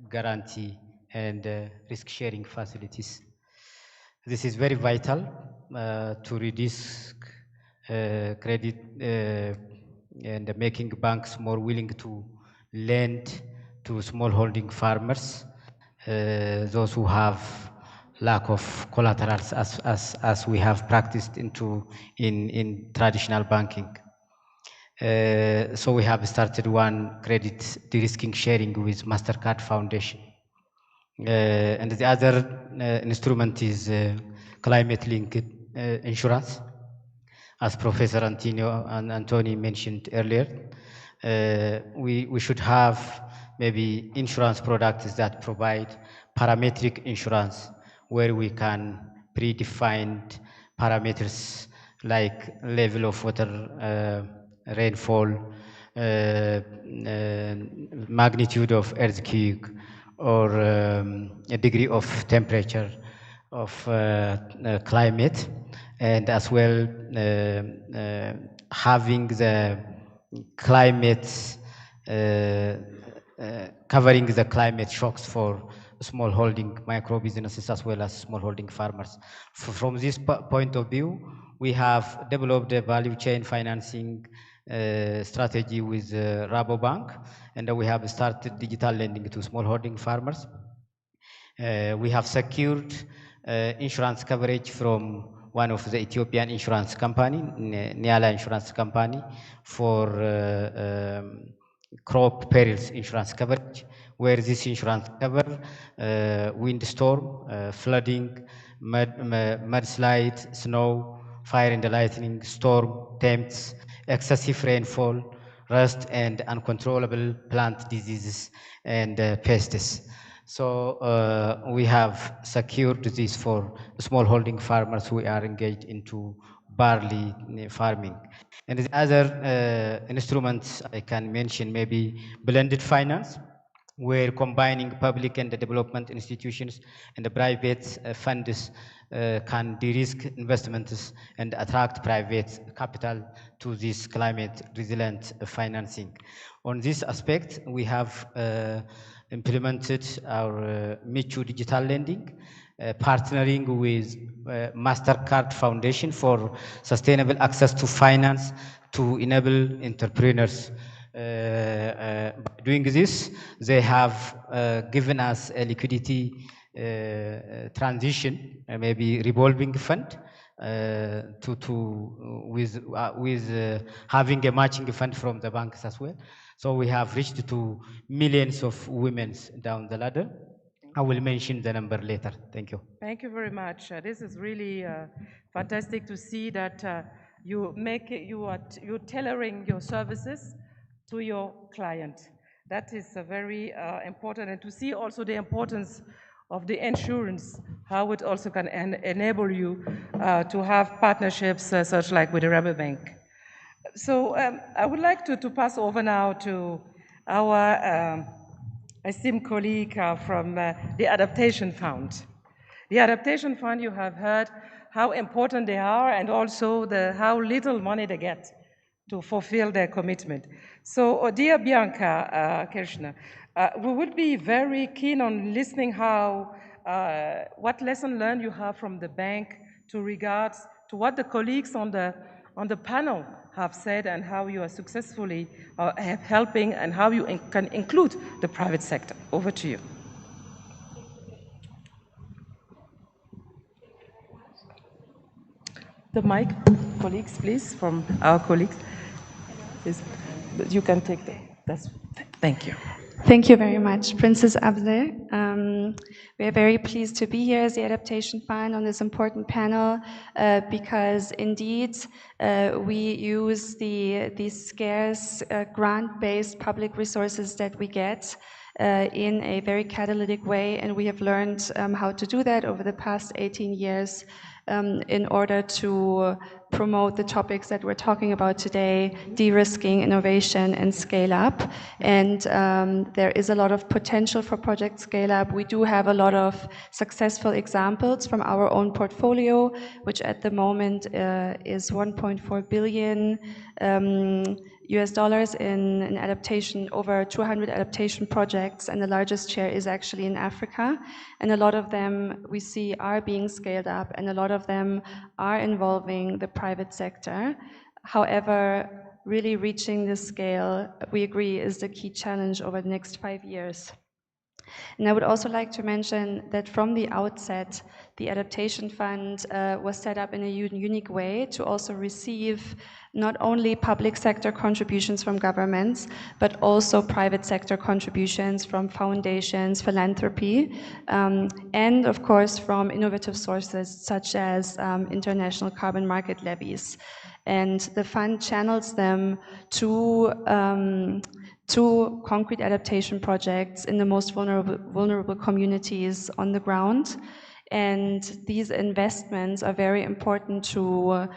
guarantee and risk-sharing facilities. This is very vital to reduce credit and making banks more willing to lend to smallholding farmers, those who have lack of collaterals as we have practiced in traditional banking. So we have started one credit de-risking sharing with MasterCard Foundation. And the other instrument is climate-linked insurance, as Professor Antoni mentioned earlier. We should have maybe insurance products that provide parametric insurance, where we can predefine parameters like level of water, rainfall, magnitude of earthquake, or a degree of temperature of climate, and as well having the climate, covering the climate shocks for smallholding micro businesses as well as smallholding farmers. From this point of view, we have developed a value chain financing strategy with Rabobank, and we have started digital lending to smallholding farmers. We have secured insurance coverage from one of the Ethiopian insurance company, Niala Insurance Company, for crop perils insurance coverage, where this insurance cover windstorm, flooding, mudslide, snow, fire and lightning, storm, temps, excessive rainfall, rust, and uncontrollable plant diseases and pests. So we have secured this for smallholding farmers who are engaged into barley farming. And the other instruments I can mention maybe blended finance, where combining public and the development institutions and the private funds can de-risk investments and attract private capital to this climate resilient financing. On this aspect, we have implemented our Michu digital lending, partnering with MasterCard Foundation for sustainable access to finance to enable entrepreneurs. By doing this, they have given us a liquidity transition, maybe revolving fund, with having a matching fund from the banks as well. So we have reached to millions of women down the ladder. I will mention the number later. Thank you. Thank you very much. This is really fantastic to see that you're tailoring your services to your client. That is very important, and to see also the importance of the insurance, how it also can enable you to have partnerships such like with the Rabobank. So I would like to pass over now to our esteemed colleague from the Adaptation Fund. The Adaptation Fund, you have heard how important they are and also how little money they get to fulfill their commitment. So, dear Bianca Kirchner, we would be very keen on listening what lesson learned you have from the bank to regards to what the colleagues on the panel have said and how you are successfully helping and how you can include the private sector. Over to you. The mic, colleagues, please, from our colleagues. You can take thank you. Thank you very much, Princess Abde. We are very pleased to be here as the Adaptation Fund on this important panel because indeed we use these scarce grant-based public resources that we get in a very catalytic way, and we have learned how to do that over the past 18 years in order to promote the topics that we're talking about today, de-risking, innovation, and scale-up. And there is a lot of potential for project scale-up. We do have a lot of successful examples from our own portfolio, which at the moment is 1.4 billion US dollars in adaptation, over 200 adaptation projects, and the largest share is actually in Africa. And a lot of them we see are being scaled up, and a lot of them are involving the private sector. However, really reaching this scale, we agree, is the key challenge over the next 5 years. And I would also like to mention that from the outset, the Adaptation Fund was set up in a unique way to also receive not only public sector contributions from governments, but also private sector contributions from foundations, philanthropy, and of course from innovative sources such as international carbon market levies. And the fund channels them to concrete adaptation projects in the most vulnerable communities on the ground. And these investments are very important to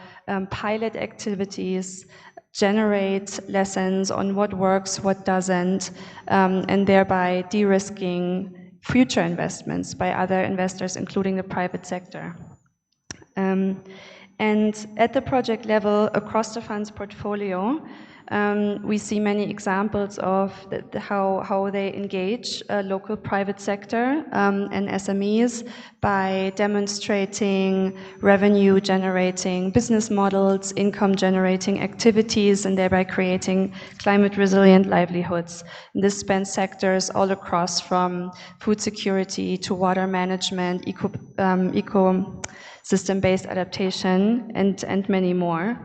pilot activities, generate lessons on what works, what doesn't, and thereby de-risking future investments by other investors, including the private sector. And at the project level, across the fund's portfolio, we see many examples of how they engage local private sector and SMEs by demonstrating revenue-generating business models, income-generating activities, and thereby creating climate-resilient livelihoods. And this spans sectors all across, from food security to water management, ecosystem-based adaptation, and many more.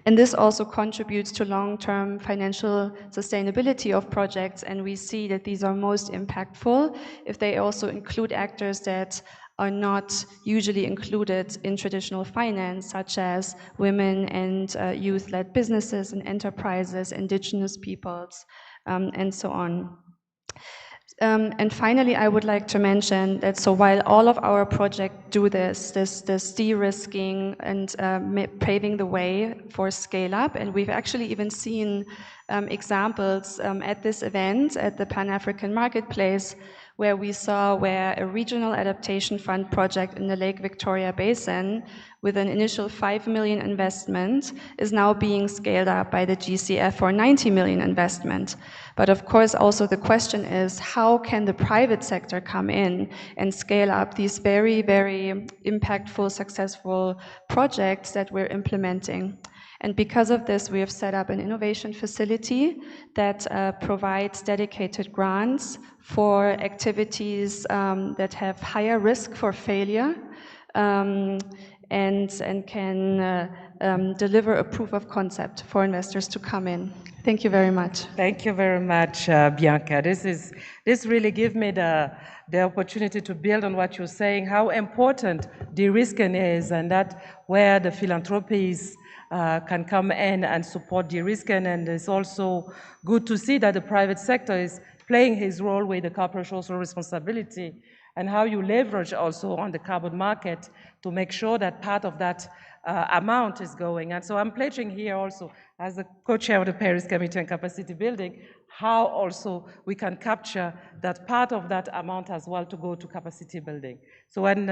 And this also contributes to long-term financial sustainability of projects, and we see that these are most impactful if they also include actors that are not usually included in traditional finance, such as women and youth-led businesses and enterprises, indigenous peoples, and so on. And finally, I would like to mention that so while all of our projects do this de-risking and paving the way for scale-up, and we've actually even seen examples at this event, at the Pan-African Marketplace, where we saw where a regional adaptation fund project in the Lake Victoria Basin with an initial 5 million investment is now being scaled up by the GCF for 90 million investment. But of course, also the question is, how can the private sector come in and scale up these very, very impactful, successful projects that we're implementing? And because of this, we have set up an innovation facility that provides dedicated grants for activities that have higher risk for failure and can deliver a proof of concept for investors to come in. Thank you very much. Thank you very much, Bianca. This really gives me the opportunity to build on what you're saying, how important de-risking is, and that where the philanthropies can come in and support de-risking. And it's also good to see that the private sector is playing his role with the corporate social responsibility, and how you leverage also on the carbon market to make sure that part of that amount is going. And so I'm pledging here also, as the co-chair of the Paris Committee on Capacity Building, how also we can capture that part of that amount as well to go to capacity building. So when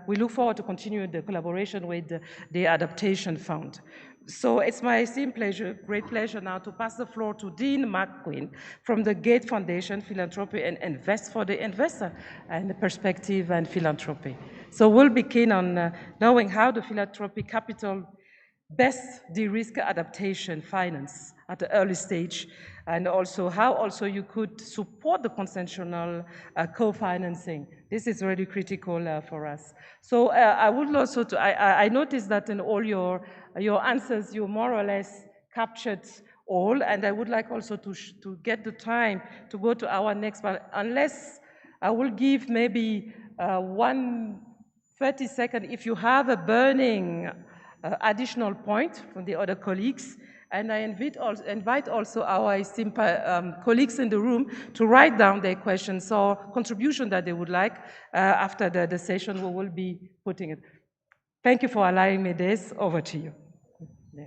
we look forward to continue the collaboration with the Adaptation Fund. So it's my esteemed pleasure, great pleasure now to pass the floor to Dean McQueen from the Gate Foundation, Philanthropy and Invest for the Investor, and the Perspective and Philanthropy. So we'll be keen on knowing how the philanthropy capital best de-risk adaptation finance at the early stage, and also how also you could support the consensual co-financing. This is really critical for us. So I would also, I noticed that in all your answers, you more or less captured all, and I would like also to get the time to go to our next one, unless I will give maybe 30 seconds if you have a burning additional point from the other colleagues. And I invite also our esteemed colleagues in the room to write down their questions or contribution that they would like after the session we will be putting it. Thank you for allowing me this. Over to you. Yeah.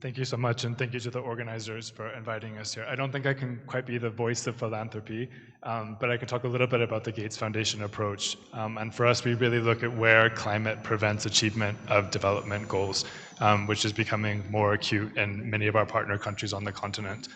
Thank you so much, and thank you to the organizers for inviting us here. I don't think I can quite be the voice of philanthropy, but I can talk a little bit about the Gates Foundation approach. And for us, we really look at where climate prevents achievement of development goals, which is becoming more acute in many of our partner countries on the continent.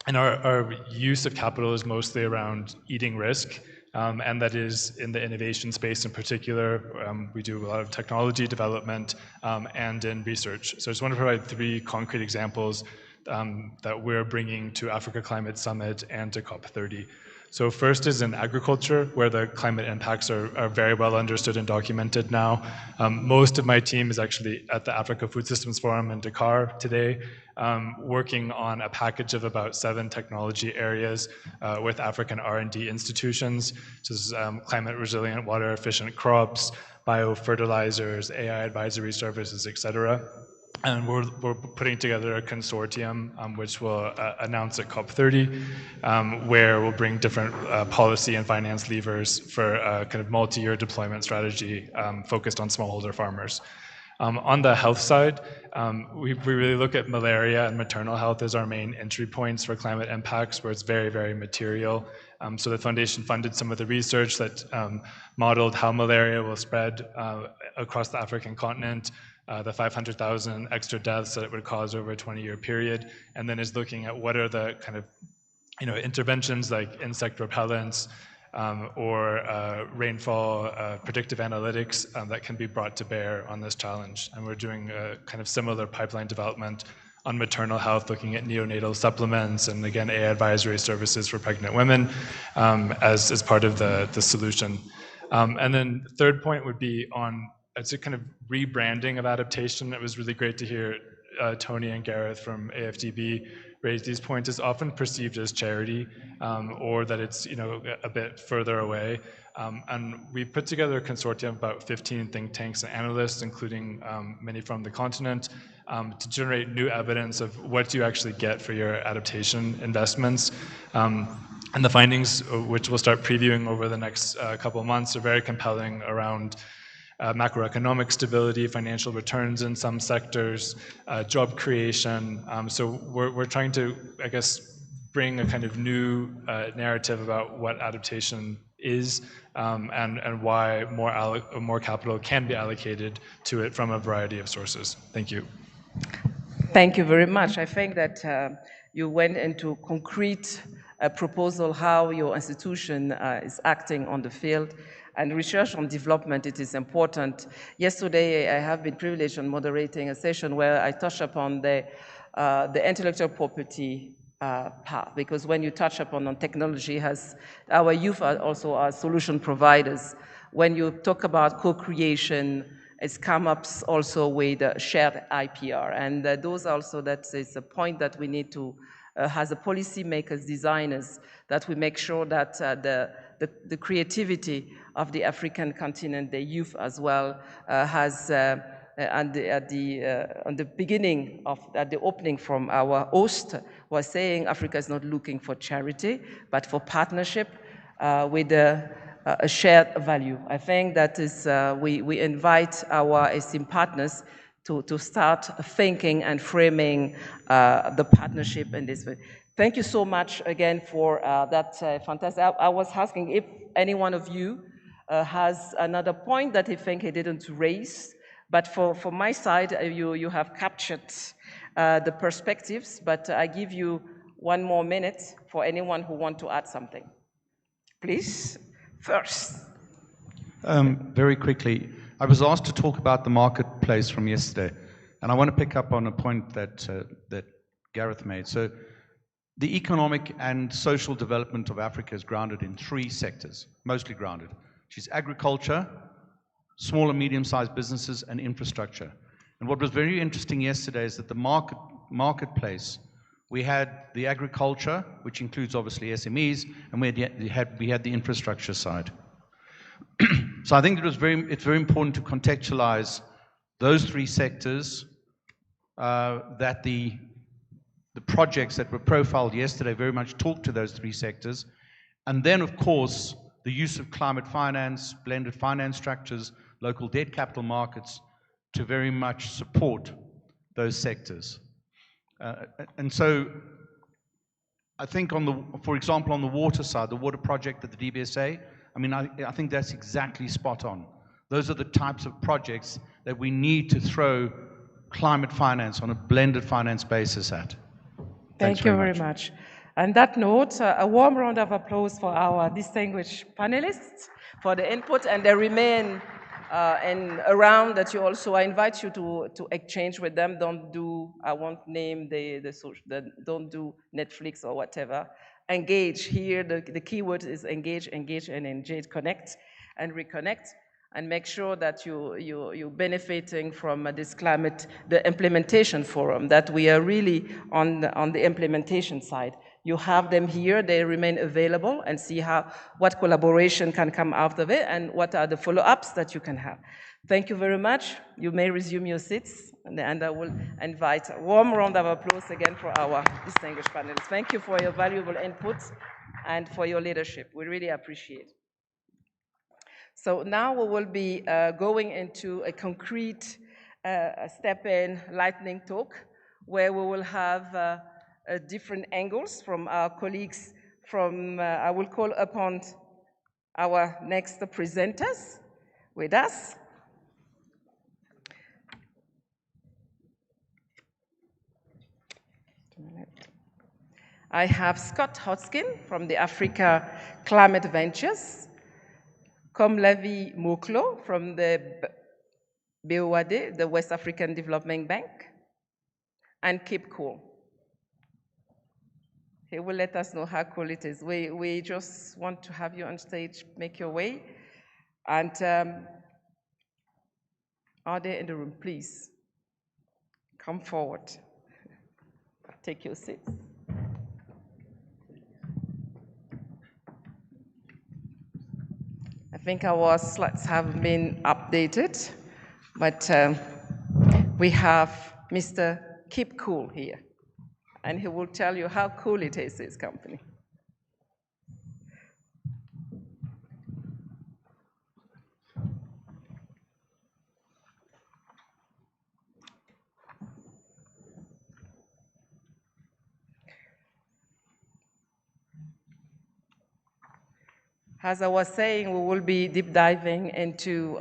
And our use of capital is mostly around eating risk, and that is in the innovation space in particular. We do a lot of technology development and in research. So I just want to provide 3 concrete examples that we're bringing to Africa Climate Summit and to COP30. So first is in agriculture, where the climate impacts are very well understood and documented now. Most of my team is actually at the Africa Food Systems Forum in Dakar today, working on a package of about 7 technology areas with African R&D institutions, such as climate resilient, water efficient crops, biofertilizers, AI advisory services, et cetera. And we're putting together a consortium, which we'll announce at COP30, where we'll bring different policy and finance levers for a kind of multi-year deployment strategy focused on smallholder farmers. On the health side, we really look at malaria and maternal health as our main entry points for climate impacts, where it's very, very material. So the foundation funded some of the research that modeled how malaria will spread across the African continent, the 500,000 extra deaths that it would cause over a 20-year period, and then is looking at what are the kind of interventions like insect repellents or rainfall predictive analytics that can be brought to bear on this challenge. And we're doing a kind of similar pipeline development on maternal health, looking at neonatal supplements and again AI advisory services for pregnant women as part of the solution. And then the third point would be on it's a kind of rebranding of adaptation. It was really great to hear Tony and Gareth from AfDB raise these points. It's often perceived as charity or that it's a bit further away. And we've put together a consortium of about 15 think tanks and analysts, including many from the continent, to generate new evidence of what do you actually get for your adaptation investments. And the findings, which we'll start previewing over the next couple of months, are very compelling around macroeconomic stability, financial returns in some sectors, job creation. So we're trying to, I guess, bring a kind of new narrative about what adaptation is and why more capital can be allocated to it from a variety of sources. Thank you. Thank you very much. I think that you went into concrete proposal how your institution is acting on the field. And research on development, it is important. Yesterday, I have been privileged on moderating a session where I touched upon the intellectual property part, because when you touch upon technology, our youth are also our solution providers. When you talk about co-creation, it's come up also with shared IPR. And those also, that is a point that we need to, as a policy makers, designers, that we make sure that the creativity of the African continent, the youth as well, has at the beginning of at the opening from our host was saying Africa is not looking for charity, but for partnership with a shared value. I think that is we invite our esteemed partners to start thinking and framing the partnership in this way. Thank you so much again for that fantastic. I was asking if any one of you has another point that he think he didn't raise, but for my side, you have captured the perspectives, but I give you 1 more minute for anyone who want to add something. Please, first. Very quickly, I was asked to talk about the marketplace from yesterday, and I want to pick up on a point that Gareth made. So the economic and social development of Africa is grounded in 3 sectors, mostly grounded. Which is agriculture, small and medium-sized businesses, and infrastructure. And what was very interesting yesterday is that the marketplace, we had the agriculture, which includes obviously SMEs, and we had the infrastructure side. So I think it's very important to contextualize those 3 sectors, that the projects that were profiled yesterday very much talk to those 3 sectors, And then, of course, the use of climate finance, blended finance structures, local debt capital markets to very much support those sectors. And so I think for example, on the water side, the water project at the DBSA, I mean, I think that's exactly spot on. Those are the types of projects that we need to throw climate finance on a blended finance basis at. Thank you very much. On that note, a warm round of applause for our distinguished panelists for the input, and they remain around that you also, I invite you to exchange with them. Don't do, I won't name don't do Netflix or whatever. Engage here, the keyword is engage, and engage, connect and reconnect, and make sure that you're benefiting from this climate, the implementation forum, that we are really on the implementation side. You have them here, they remain available, and see what collaboration can come out of it and what are the follow-ups that you can have. Thank you very much. You may resume your seats, and I will invite a warm round of applause again for our distinguished panelists. Thank you for your valuable input and for your leadership. We really appreciate it. So now we will be going into a concrete step-in lightning talk, where we will have different angles from our colleagues from, I will call upon our next presenters with us. I have Scott Hodgkin from the Africa Climate Ventures, Komlavi Moklo from the BOAD, the West African Development Bank, and Keep Cool. He will let us know how cool it is. We just want to have you on stage, make your way. And are they in the room? Please come forward. Take your seats. I think our slides have been updated, but we have Mr. Keep Cool here, and he will tell you how cool it is, his company. As I was saying, we will be deep diving into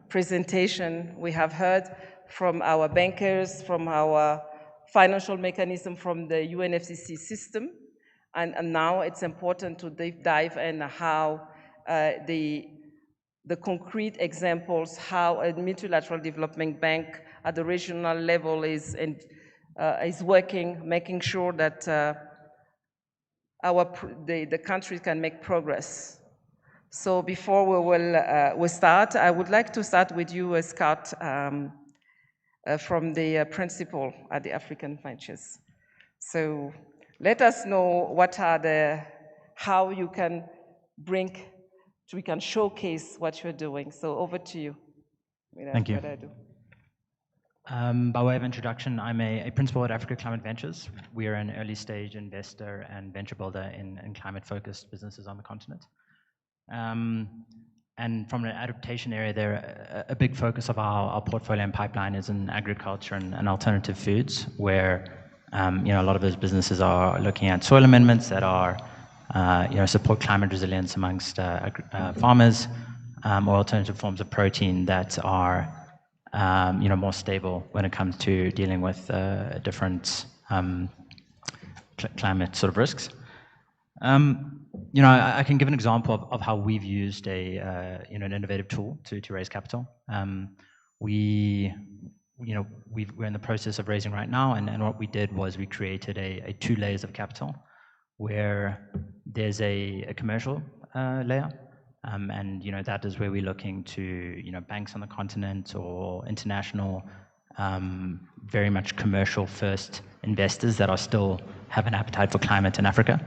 presentation we have heard from our bankers, from our financial mechanism, from the UNFCCC system. And now it's important to deep dive in how the concrete examples, how a multilateral development bank at the regional level is working, making sure that the country can make progress. So before we start, I would like to start with you, Scott, from the principal at the African Ventures. So let us know what are how you can we can showcase what you're doing. So over to you. Thank you. By way of introduction, I'm a principal at Africa Climate Ventures. We are an early stage investor and venture builder in climate-focused businesses on the continent. And from an adaptation area there, a big focus of our portfolio and pipeline is in agriculture and alternative foods, where a lot of those businesses are looking at soil amendments that are support climate resilience amongst farmers, or alternative forms of protein that are more stable when it comes to dealing with different climate sort of risks. I can give an example of how we've used an innovative tool to raise capital. We're in the process of raising right now, and what we did was we created a 2 layers of capital, where there's a commercial layer, and that is where we're looking to banks on the continent or international, very much commercial first investors that are still have an appetite for climate in Africa.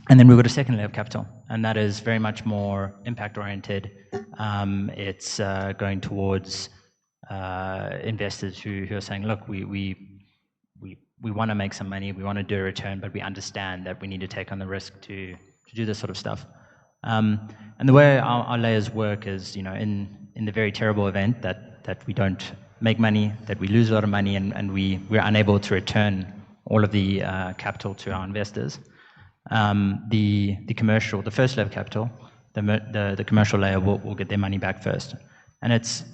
And then we've got a second layer of capital, and that is very much more impact oriented. It's going towards investors who are saying, look, we we want to make some money, we want to do a return, but we understand that we need to take on the risk to do this sort of stuff. And the way our layers work is, in the very terrible event that we don't make money, that we lose a lot of money, and we're unable to return all of the capital to our investors, the first level capital, the commercial layer will get their money back first. And it's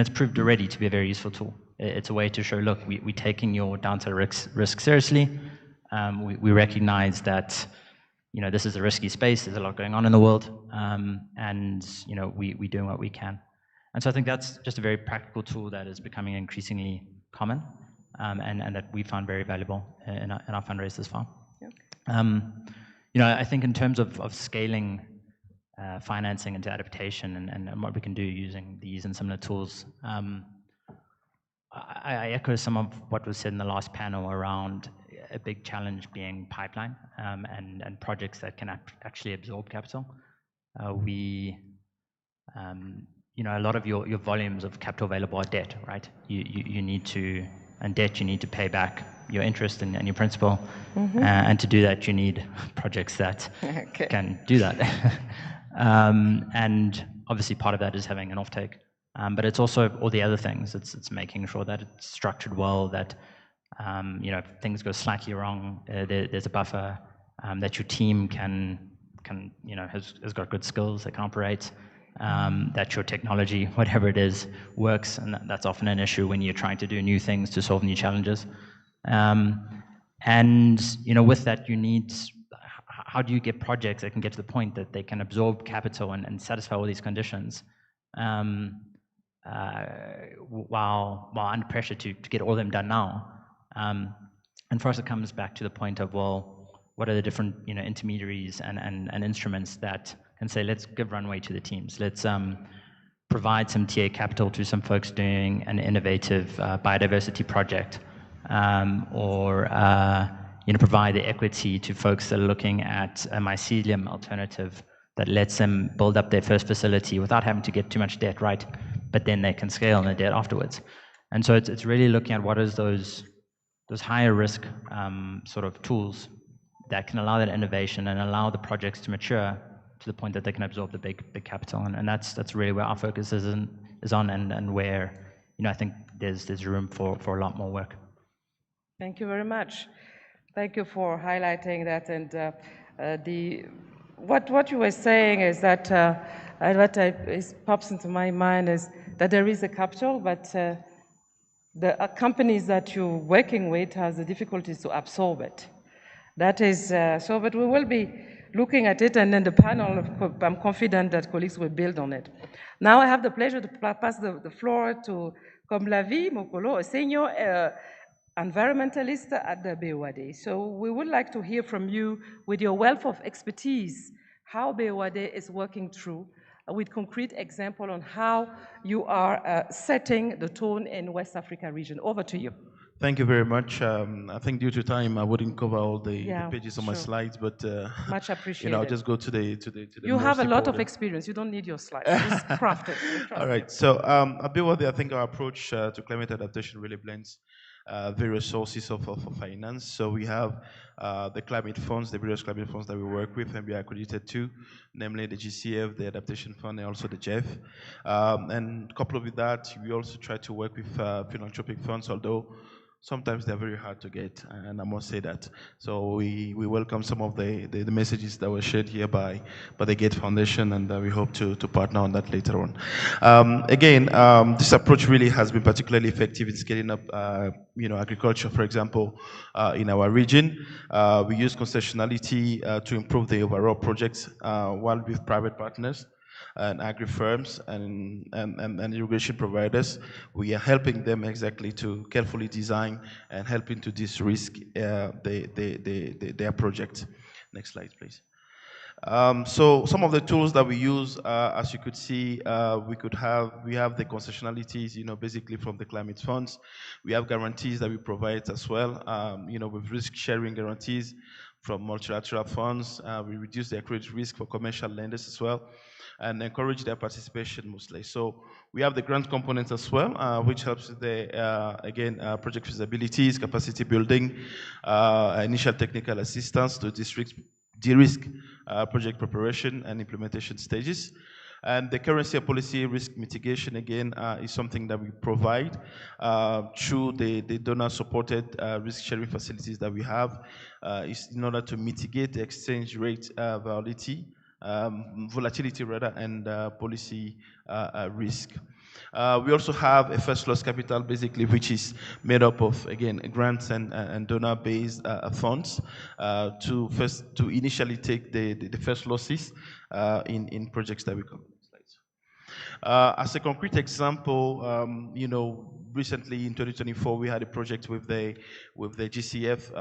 proved already to be a very useful tool. It's a way to show, look, we're taking your downside risk seriously. We recognize that this is a risky space. There's a lot going on in the world, and we're doing what we can. And so I think that's just a very practical tool that is becoming increasingly common, and that we found very valuable in our fundraise this far. Yeah. I think in terms of scaling financing into adaptation and what we can do using these and similar tools, I echo some of what was said in the last panel around a big challenge being pipeline and projects that can actually absorb capital. A lot of your volumes of capital available are debt, right? You need to, and debt, you need to pay back your interest and your principal. Mm-hmm. And to do that, you need projects that can do that. And obviously part of that is having an offtake. But it's also all the other things. It's making sure that it's structured well, that if things go slightly wrong, there's a buffer, that your team has got good skills, they can operate, that your technology, whatever it is, works, and that's often an issue when you're trying to do new things to solve new challenges. With that, you need, how do you get projects that can get to the point that they can absorb capital and satisfy all these conditions, while under pressure to get all of them done now. And for us, it comes back to the point of, well, what are the different intermediaries and instruments that can say, let's give runway to the teams. Let's provide some TA capital to some folks doing an innovative biodiversity project, or provide the equity to folks that are looking at a mycelium alternative that lets them build up their first facility without having to get too much debt, right? But then they can scale on the debt afterwards. And so it's really looking at what is those higher risk sort of tools that can allow that innovation and allow the projects to mature to the point that they can absorb the big capital. And that's really where our focus is on, and where I think there's room for a lot more work. Thank you very much. Thank you for highlighting that. And what you were saying is that what pops into my mind is that there is a capital, but the companies that you're working with has the difficulties to absorb it. That is so, but we will be looking at it, and then the panel, I'm confident that colleagues will build on it. Now I have the pleasure to pass the floor to Komlavi Mokolo, a senior environmentalist at the BOAD. So we would like to hear from you with your wealth of expertise, how BOAD is working through with concrete example on how you are setting the tone in West Africa region. Over to you. Thank you very much. I think due to time, I wouldn't cover all the pages on my slides, but much appreciated. I'll just go to the You have a lot of experience. You don't need your slides. Just craft it. All right. So at BOAD, I think our approach to climate adaptation really blends various sources of finance. So we have the climate funds, the various climate funds that we work with and we are accredited to, namely the GCF, the Adaptation Fund, and also the GEF. And coupled with that, we also try to work with philanthropic funds, although sometimes they're very hard to get, and I must say that. So we welcome some of the messages that were shared here by the Gate Foundation, and we hope to partner on that later on. Again, this approach really has been particularly effective in scaling up agriculture, for example, in our region. We use concessionality to improve the overall projects while with private partners and agri firms and irrigation providers. We are helping them exactly to carefully design and helping to de-risk their project. Next slide, please. So some of the tools that we use, as you could see, we have the concessionalities, basically from the climate funds. We have guarantees that we provide as well, with risk sharing guarantees from multilateral funds. We reduce the accrued risk for commercial lenders as well. and encourage their participation mostly. So we have the grant component as well, which helps with the, again, project feasibilities, capacity building, initial technical assistance to de-risk project preparation and implementation stages. And the currency and policy risk mitigation, again, is something that we provide through the donor-supported risk-sharing facilities that we have, is in order to mitigate the exchange rate volatility, and policy risk. We also have a first loss capital, basically, which is made up of, again, grants and donor-based funds to initially take the first losses in projects that we cover. As a concrete example, you know, recently in 2024 we had a project with the GCF,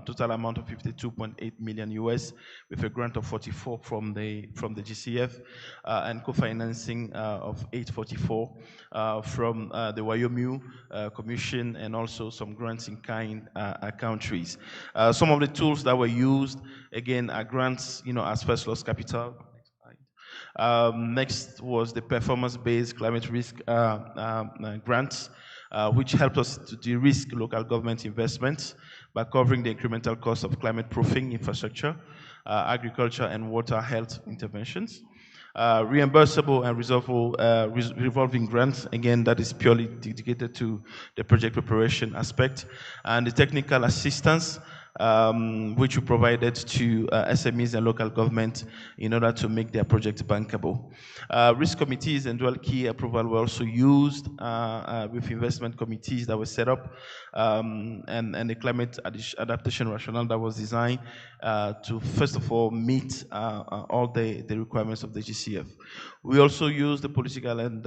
total amount of 52.8 million US, with a grant of 44 from the GCF, and co-financing of 844 from the Wyoming Commission, and also some grants in kind countries. Some of the tools that were used, again, are grants, as first loss capital. Next was the performance-based climate risk grants, which helped us to de-risk local government investments by covering the incremental cost of climate proofing infrastructure, agriculture, and water health interventions. Reimbursable and revolving grants, again, that is purely dedicated to the project preparation aspect, and the technical assistance, which we provided to SMEs and local government in order to make their project bankable. Risk committees and dual key approval were also used with investment committees that were set up, and the climate adaptation rationale that was designed to, first of all, meet all the requirements of the GCF. We also used the political and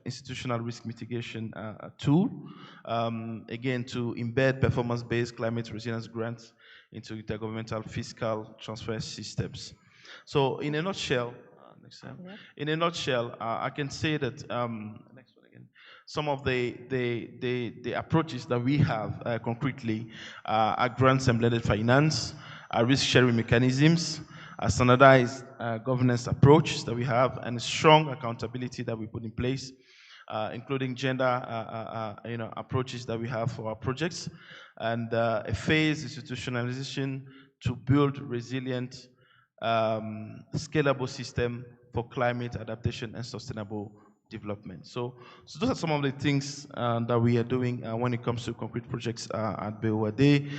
institutional risk mitigation tool, again, to embed performance-based climate resilience grants into intergovernmental fiscal transfer systems. So in a nutshell, I can say that, next one again, some of the approaches that we have concretely are grants and blended finance, risk-sharing mechanisms, a standardized governance approach that we have, and strong accountability that we put in place, including gender approaches that we have for our projects, and a phased institutionalization to build resilient, scalable system for climate adaptation and sustainable development. So those are some of the things that we are doing when it comes to concrete projects at BOAD.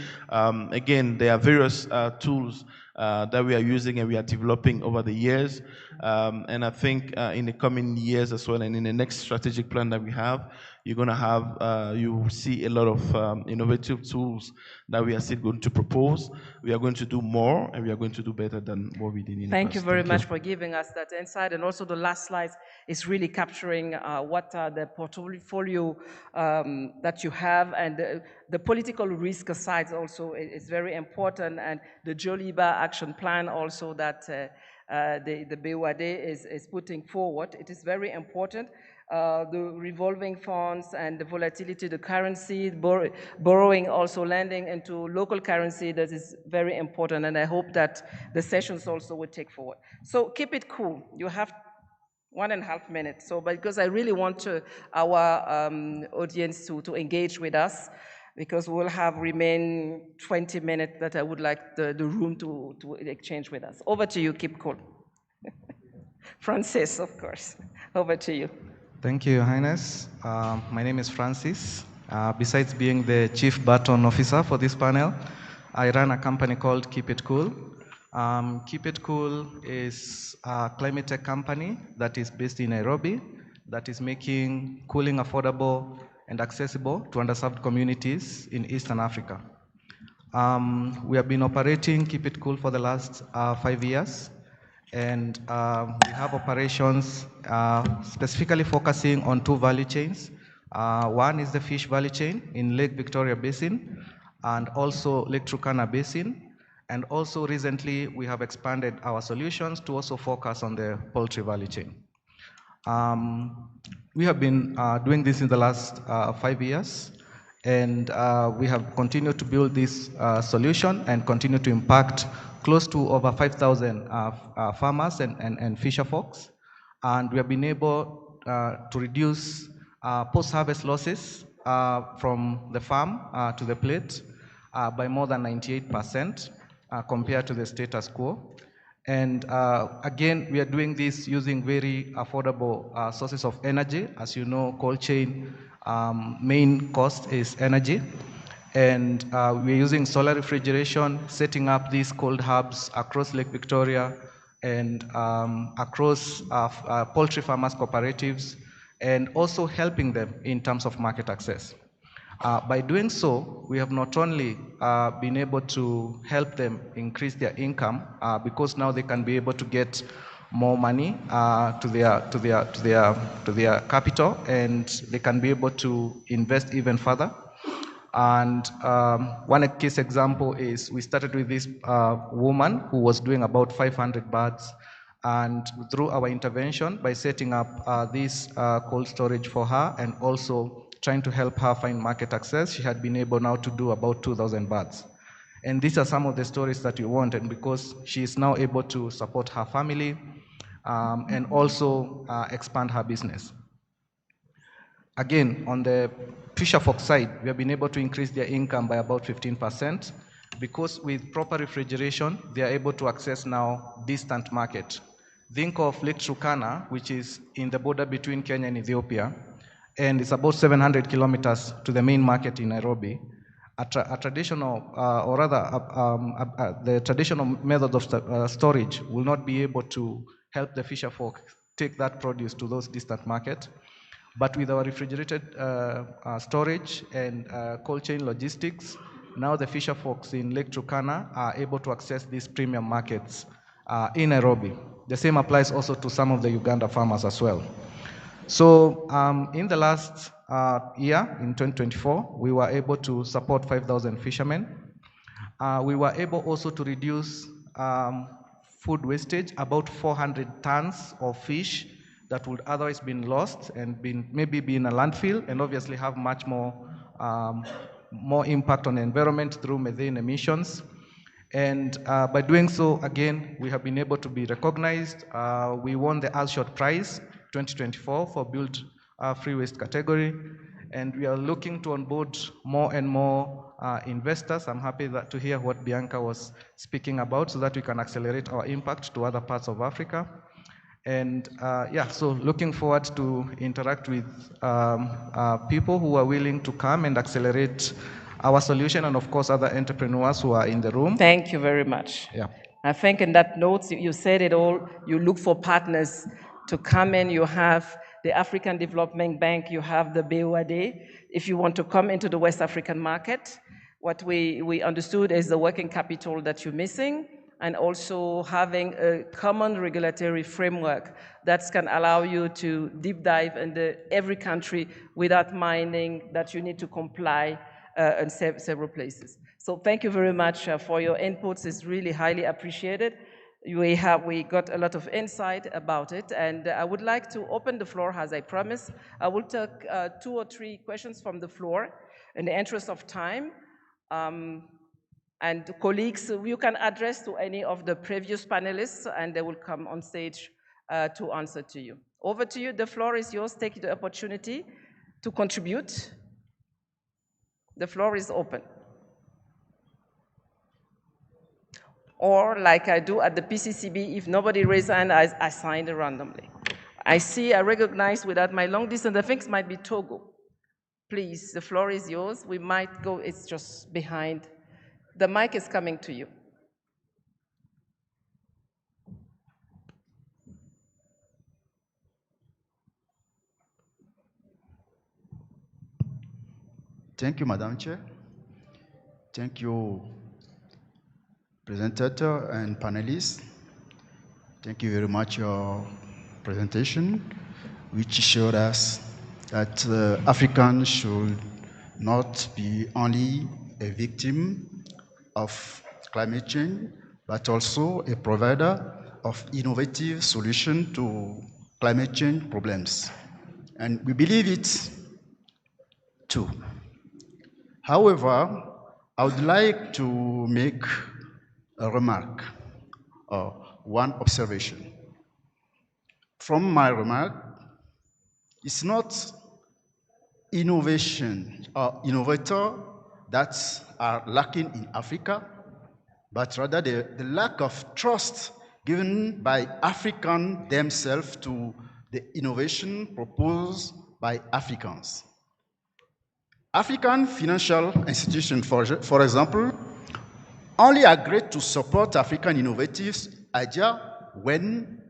Again, there are various tools that we are using and we are developing over the years. And I think in the coming years as well, and in the next strategic plan that we have, you're going to have, you will see a lot of innovative tools that we are still going to propose. We are going to do more, and we are going to do better than what we did in the past. Thank you very much for giving us that insight. And also the last slide is really capturing what are the portfolio that you have, and the political risk side also is very important, and the Joliba action plan also that the BOAD is putting forward. It is very important. The revolving funds and the volatility, the currency, borrowing, also lending into local currency, that is very important, and I hope that the sessions also will take forward. So keep it cool. You have 1.5 minutes, so because I really want our audience to engage with us, because we'll have remain 20 minutes that I would like the room to exchange with us. Over to you, keep cool. Francis, of course, over to you. Thank you, Your Highness. My name is Francis. Besides being the Chief Baton Officer for this panel, I run a company called Keep It Cool. Keep It Cool is a climate tech company that is based in Nairobi, that is making cooling affordable and accessible to underserved communities in Eastern Africa. We have been operating Keep It Cool for the last 5 years. And we have operations specifically focusing on 2 value chains. One is the fish value chain in Lake Victoria Basin, and also Lake Turkana Basin. And also recently, we have expanded our solutions to also focus on the poultry value chain. We have been doing this in the last 5 years, and we have continued to build this solution and continue to impact close to over 5,000 farmers and fisher folks. And we have been able to reduce post-harvest losses from the farm to the plate by more than 98% compared to the status quo. And again, we are doing this using very affordable sources of energy. As you know, cold chain main cost is energy. And we're using solar refrigeration, setting up these cold hubs across Lake Victoria and across poultry farmers cooperatives, and also helping them in terms of market access. By doing so, we have not only been able to help them increase their income because now they can be able to get more money to their capital, and they can be able to invest even further. And one case example is we started with this woman who was doing about 500 birds, and through our intervention by setting up this cold storage for her and also trying to help her find market access, she had been able now to do about 2,000 birds. And these are some of the stories that you want, and because she is now able to support her family and also expand her business. Again, on the fisher folk side, we have been able to increase their income by about 15% because with proper refrigeration, they are able to access now distant market. Think of Lake Turkana, which is in the border between Kenya and Ethiopia, and it's about 700 kilometers to the main market in Nairobi. A traditional, or rather, the traditional method of storage will not be able to help the fisher folk take that produce to those distant markets. But with our refrigerated storage and cold chain logistics, now the fisher folks in Lake Turkana are able to access these premium markets in Nairobi. The same applies also to some of the Uganda farmers as well. So in the last year, in 2024, we were able to support 5,000 fishermen. We were able also to reduce food wastage, about 400 tons of fish that would otherwise been lost and maybe be in a landfill, and obviously have much more impact on the environment through methane emissions. And by doing so, again, we have been able to be recognized. We won the Alshot Prize 2024 for Build Free Waste category, and we are looking to onboard more and more investors. I'm happy to hear what Bianca was speaking about, so that we can accelerate our impact to other parts of Africa. And yeah, so looking forward to interact with people who are willing to come and accelerate our solution, and of course other entrepreneurs who are in the room. Thank you very much. Yeah. I think in that note, you said it all. You look for partners to come in. You have the African Development Bank, you have the BOAD. If you want to come into the West African market, what we understood is the working capital that you're missing, and also having a common regulatory framework that can allow you to deep dive into every country without minding that you need to comply in several places. So thank you very much for your inputs. It's really highly appreciated. We got a lot of insight about it, and I would like to open the floor as I promised. I will take 2 or 3 questions from the floor in the interest of time. And colleagues, you can address to any of the previous panelists, and they will come on stage to answer to you. Over to you, the floor is yours. Take the opportunity to contribute. The floor is open. Or like I do at the PCCB, if nobody raises hand, I sign it randomly. I recognize without my long distance, I think it might be Togo. Please, the floor is yours. We might go, it's just behind. The mic is coming to you. Thank you, Madam Chair. Thank you, presenter and panelists. Thank you very much for your presentation, which showed us that Africans should not be only a victim of climate change, but also a provider of innovative solutions to climate change problems. And we believe it too. However, I would like to make a remark. one observation. From my remark, it's not innovation or innovator that are lacking in Africa, but rather the lack of trust given by Africans themselves to the innovation proposed by Africans. African financial institutions, for example, only agreed to support African innovative ideas when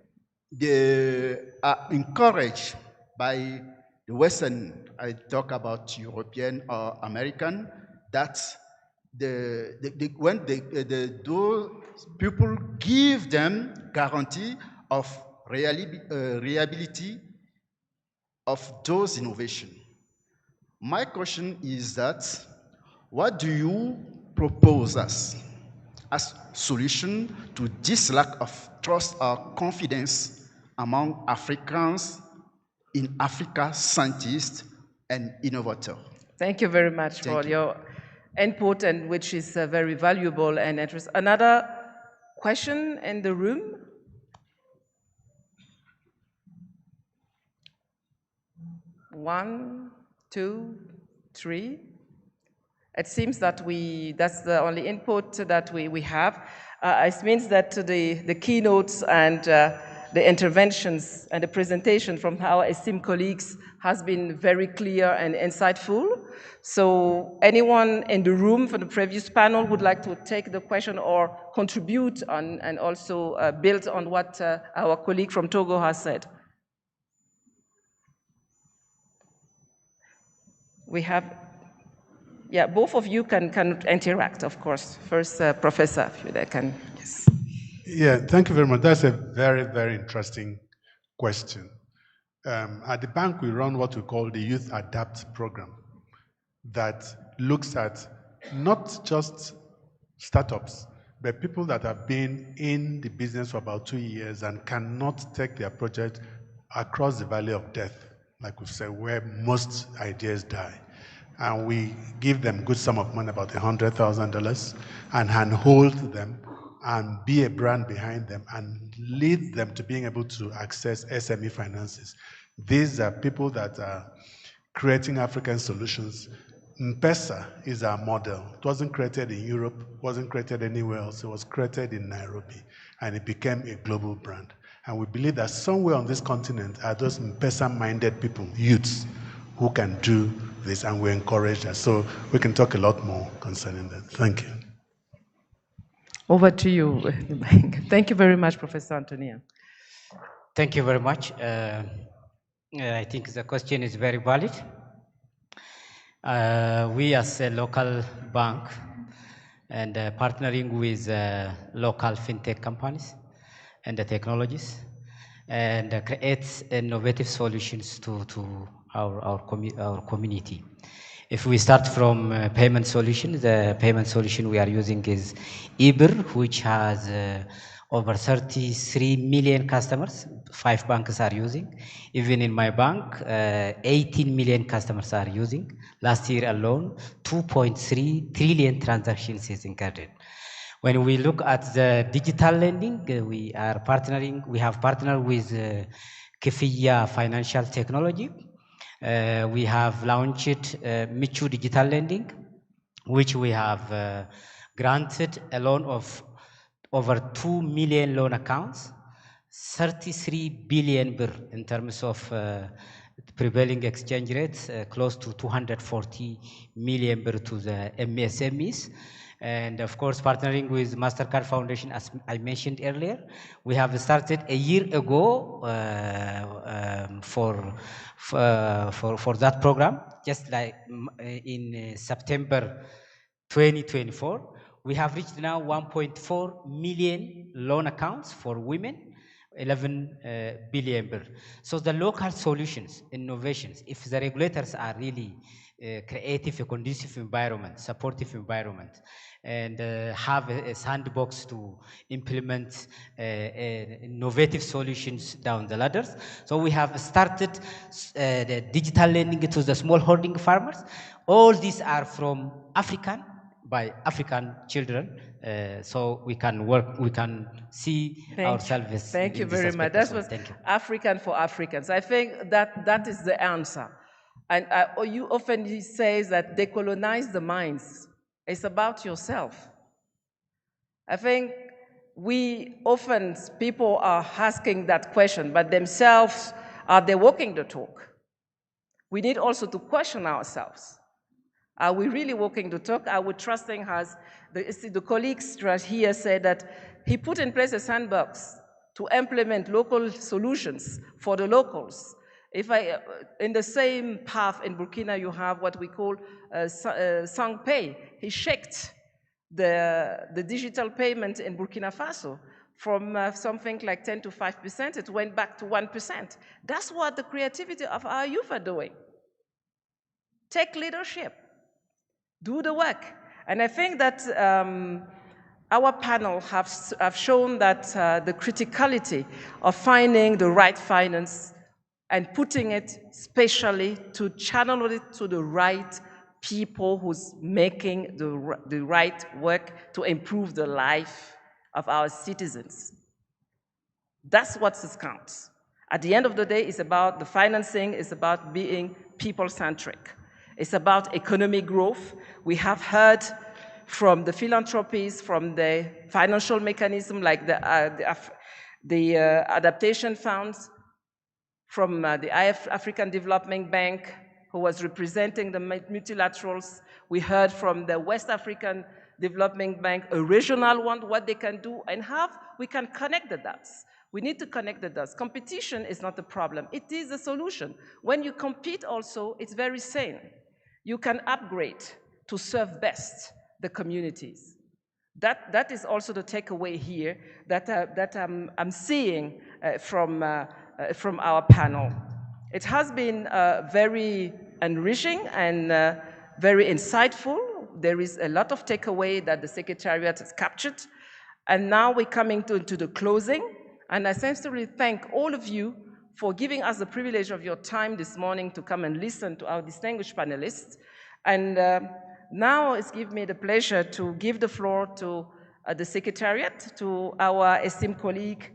they are encouraged by the Western, I talk about European or American, that when those people give them guarantee of reliability of those innovations. My question is that, what do you propose as solution to this lack of trust or confidence among Africans in Africa, scientists and innovators? Thank you very much for your input, and which is very valuable and interesting. Another question in the room? One, two, three. It seems that that's the only input that we have. It means that the keynotes and the interventions and the presentation from our esteemed colleagues has been very clear and insightful. So anyone in the room from the previous panel would like to take the question or contribute on, and also build on what our colleague from Togo has said? We have, yeah, both of you can interact, of course. First, Professor, if you can. Yes. Yeah, thank you very much. That's a very, very interesting question. At the bank, we run what we call the Youth Adapt program that looks at not just startups, but people that have been in the business for about 2 years and cannot take their project across the valley of death, like we've said, where most ideas die. And we give them a good sum of money, about $100,000, and handhold them and be a brand behind them and lead them to being able to access SME finances. These are people that are creating African solutions. M-Pesa is our model. It wasn't created in Europe, wasn't created anywhere else. It was created in Nairobi, and it became a global brand. And we believe that somewhere on this continent are those M-Pesa-minded people, youths, who can do this, and we encourage that. So we can talk a lot more concerning that. Thank you. Over to you. Thank you very much, Professor Antonia. Thank you very much. I think the question is very valid. We as a local bank and partnering with local fintech companies and the technologies and create innovative solutions to our community. If we start from payment solution, the payment solution we are using is IBR, which has over 33 million customers. 5 banks are using. Even in my bank, 18 million customers are using. Last year alone, 2.3 trillion transactions is incurred. When we look at the digital lending, we have partnered with Kefiya Financial Technology. We have launched Michu Digital Lending, which we have granted a loan of over 2 million loan accounts, 33 billion birr in terms of prevailing exchange rates, close to 240 million birr to the MSMEs. And of course, partnering with MasterCard Foundation, as I mentioned earlier, we have started a year ago for that program, just like in September 2024. We have reached now 1.4 million loan accounts for women, 11 billion birr. So the local solutions, innovations, if the regulators are really creative, a conducive environment, supportive environment, and have a sandbox to implement innovative solutions down the ladders. So we have started the digital lending to the small holding farmers. All these are from African by African children, so we can work, we can see ourselves Thank you in this very much. aspect That as well. was Thank you. African for Africans. I think that is the answer. And you often say that decolonize the minds. It's about yourself. I think people are asking that question, but themselves, are they walking the talk? We need also to question ourselves. Are we really walking the talk? Are we trusting us? The colleagues here said that he put in place a sandbox to implement local solutions for the locals. In the same path in Burkina, you have what we call Sangpay. He checked the digital payment in Burkina Faso from something like 10 to 5%, it went back to 1%. That's what the creativity of our youth are doing. Take leadership, do the work. And I think that our panel have shown that the criticality of finding the right finance and putting it specially to channel it to the right people who's making the right work to improve the life of our citizens. That's what counts. At the end of the day, it's about the financing, it's about being people-centric. It's about economic growth. We have heard from the philanthropies, from the financial mechanism like the adaptation funds, from the African Development Bank, who was representing the multilaterals. We heard from the West African Development Bank, a regional one, what they can do, and how we can connect the dots. We need to connect the dots. Competition is not a problem. It is a solution. When you compete also, it's very sane. You can upgrade to serve best the communities. That is also the takeaway here that I'm seeing from our panel. It has been very enriching and very insightful. There is a lot of takeaway that the Secretariat has captured. And now we're coming to the closing. And I sincerely thank all of you for giving us the privilege of your time this morning to come and listen to our distinguished panelists. And now it's given me the pleasure to give the floor to the Secretariat, to our esteemed colleague,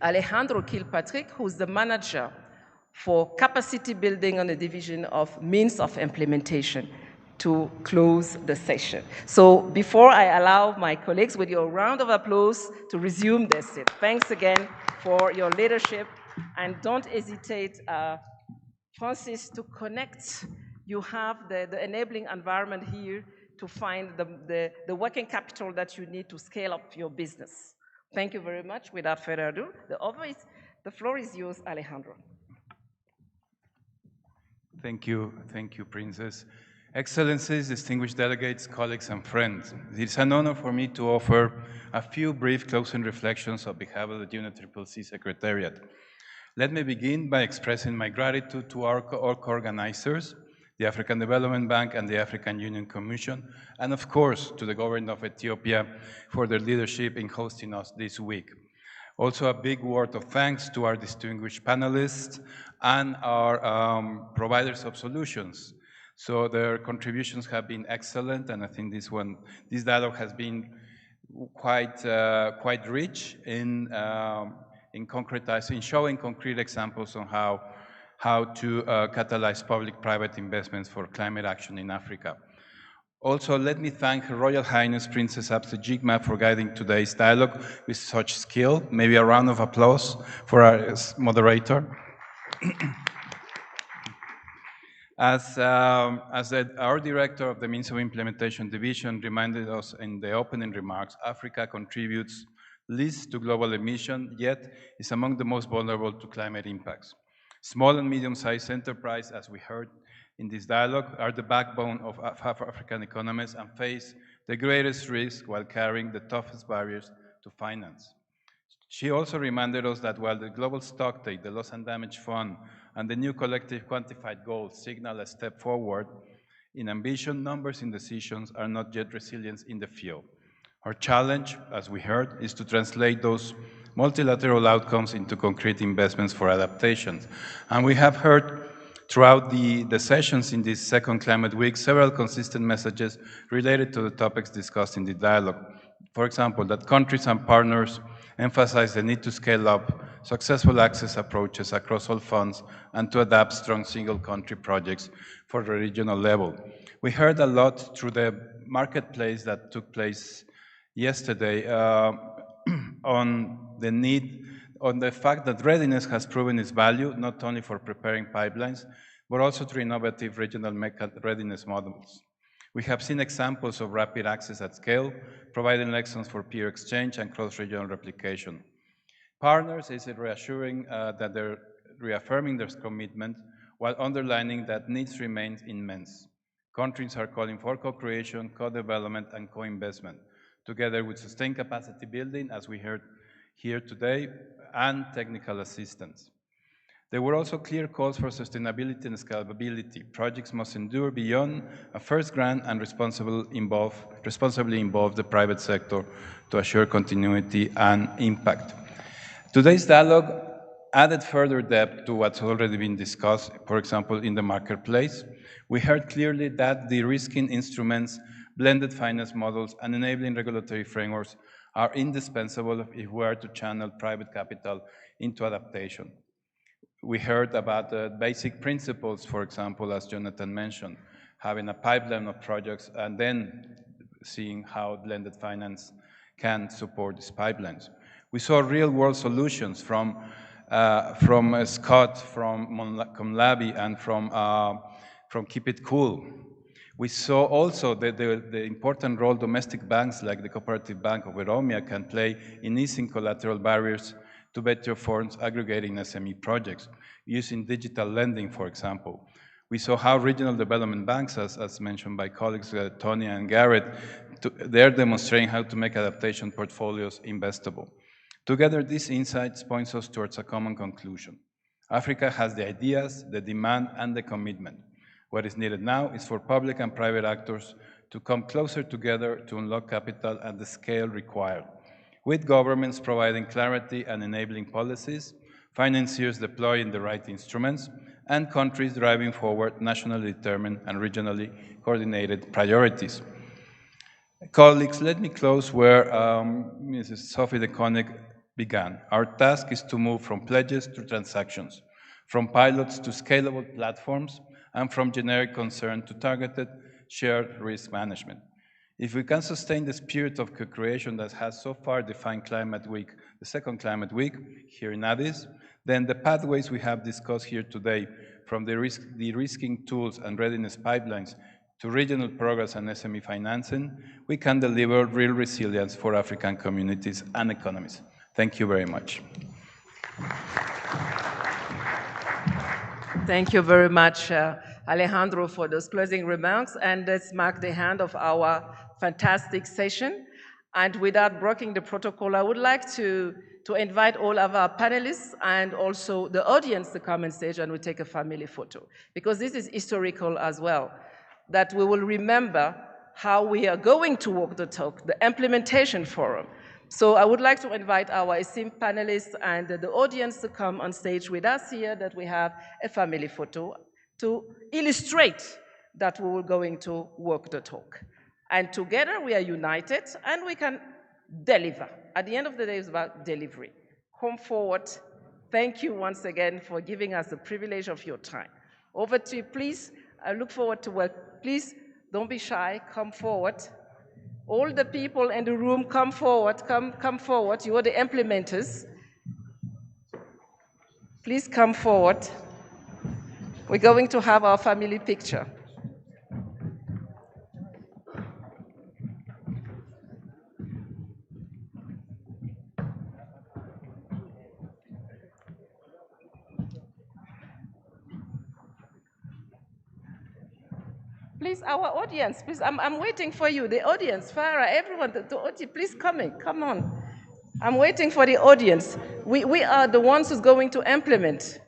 Alejandro Kilpatrick, who's the manager for capacity building on the division of means of implementation, to close the session. So before I allow my colleagues with your round of applause to resume their seat, thanks again for your leadership, and don't hesitate, Francis, to connect. You have the enabling environment here to find the working capital that you need to scale up your business. Thank you very much. Without further ado, the floor is yours, Alejandro. Thank you, Princess. Excellencies, distinguished delegates, colleagues, and friends, it is an honor for me to offer a few brief closing reflections on behalf of the UNFCCC Secretariat. Let me begin by expressing my gratitude to our co-organizers, the African Development Bank and the African Union Commission, and of course to the government of Ethiopia for their leadership in hosting us this week. Also a big word of thanks to our distinguished panelists and our providers of solutions. So their contributions have been excellent, and I think this dialogue has been quite rich in concretizing, showing concrete examples on how to catalyze public-private investments for climate action in Africa. Also, let me thank Her Royal Highness Princess Abse Jigma for guiding today's dialogue with such skill. Maybe a round of applause for our moderator. As our director of the Means of Implementation Division reminded us in the opening remarks, Africa contributes least to global emission, yet is among the most vulnerable to climate impacts. Small and medium-sized enterprises, as we heard in this dialogue, are the backbone of African economies and face the greatest risk while carrying the toughest barriers to finance. She also reminded us that while the Global Stocktake, the Loss and Damage Fund, and the new collective quantified goals signal a step forward, in ambition, numbers, and decisions are not yet resilient in the field. Our challenge, as we heard, is to translate those multilateral outcomes into concrete investments for adaptations. And we have heard Throughout the sessions in this second Climate Week, several consistent messages related to the topics discussed in the dialogue. For example, that countries and partners emphasize the need to scale up successful access approaches across all funds and to adapt strong single country projects for the regional level. We heard a lot through the marketplace that took place yesterday on the need, on the fact that readiness has proven its value, not only for preparing pipelines, but also through innovative regional readiness models. We have seen examples of rapid access at scale, providing lessons for peer exchange and cross-regional replication. Partners is reassuring that they're reaffirming their commitment while underlining that needs remain immense. Countries are calling for co-creation, co-development, and co-investment, together with sustained capacity building, as we heard here today, and technical assistance. There were also clear calls for sustainability and scalability. Projects must endure beyond a first grant and responsibly involve the private sector to assure continuity and impact. Today's dialogue added further depth to what's already been discussed, for example, in the marketplace. We heard clearly that de-risking instruments, blended finance models, and enabling regulatory frameworks are indispensable if we are to channel private capital into adaptation. We heard about the basic principles, for example, as Jonathan mentioned, having a pipeline of projects and then seeing how blended finance can support these pipelines. We saw real-world solutions from Scott, from Comlabi, and from Keep It Cool. We saw also the important role domestic banks like the Cooperative Bank of Oromia can play in easing collateral barriers to better forms aggregating SME projects, using digital lending, for example. We saw how regional development banks, as mentioned by colleagues Tony and Garrett, they're demonstrating how to make adaptation portfolios investable. Together, these insights point us towards a common conclusion. Africa has the ideas, the demand, and the commitment. What is needed now is for public and private actors to come closer together to unlock capital at the scale required, with governments providing clarity and enabling policies, financiers deploying the right instruments, and countries driving forward nationally determined and regionally coordinated priorities. Colleagues, let me close where Mrs. Sophie de Koning began. Our task is to move from pledges to transactions, from pilots to scalable platforms, and from generic concern to targeted shared risk management. If we can sustain the spirit of co-creation that has so far defined Climate Week, the second Climate Week here in Addis, then the pathways we have discussed here today, from the de-risking tools and readiness pipelines to regional progress and SME financing, we can deliver real resilience for African communities and economies. Thank you very much. Thank you very much, Alejandro, for those closing remarks. And let's mark the end of our fantastic session. And without breaking the protocol, I would like to invite all of our panelists and also the audience to come on stage and we take a family photo. Because this is historical as well, that we will remember how we are going to walk the talk, the implementation forum. So I would like to invite our esteemed panelists and the audience to come on stage with us here, that we have a family photo to illustrate that we will going to walk the talk. And together we are united and we can deliver. At the end of the day, it's about delivery. Come forward. Thank you once again for giving us the privilege of your time. Over to you, please. I look forward to work. Please don't be shy. Come forward. All the people in the room, come forward. Come forward. You are the implementers. Please come forward. We're going to have our family picture. Please, our audience, please, I'm waiting for you, the audience, Farah, everyone, the audience, please come on. I'm waiting for the audience. We are the ones who's going to implement.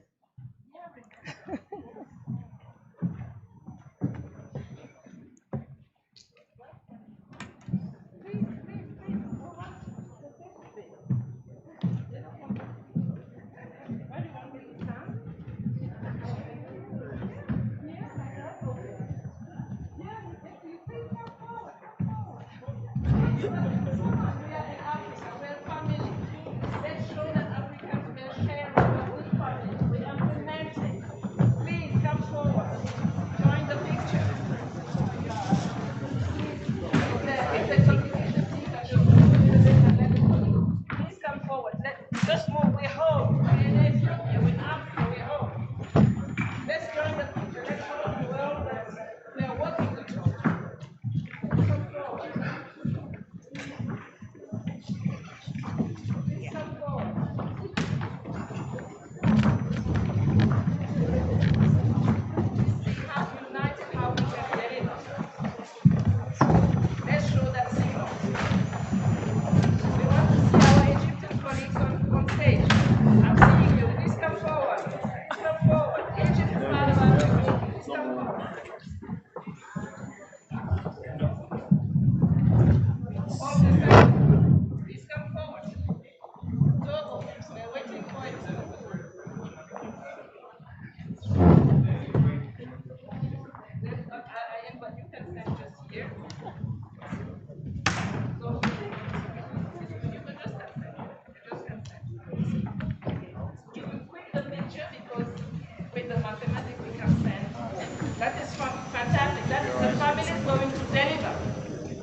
That is fantastic. That is the family is going to deliver,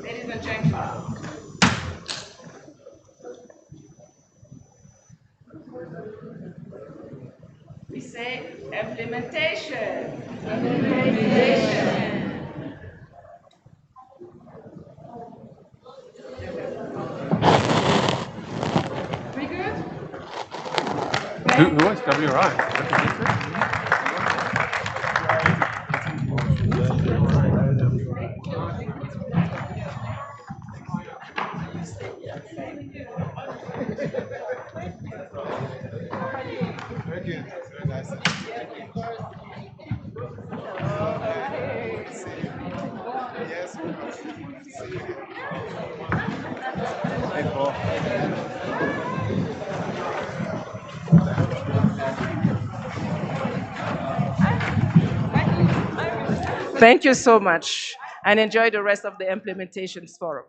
ladies and gentlemen. We say implementation. Implementation. We good? Who wants WRI? Very good. Very nice. Yes. Hey, Paul. Thank you so much, and enjoy the rest of the implementations forum.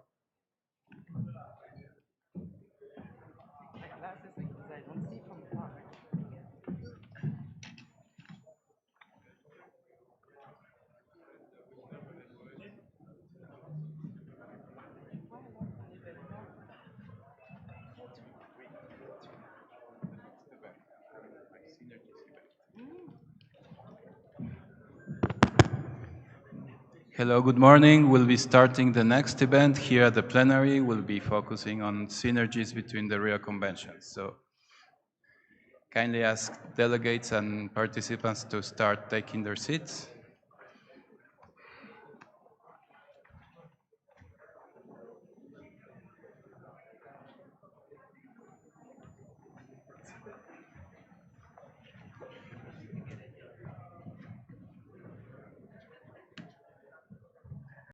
Hello, good morning. We'll be starting the next event here at the plenary. We'll be focusing on synergies between the Rio conventions. So kindly ask delegates and participants to start taking their seats.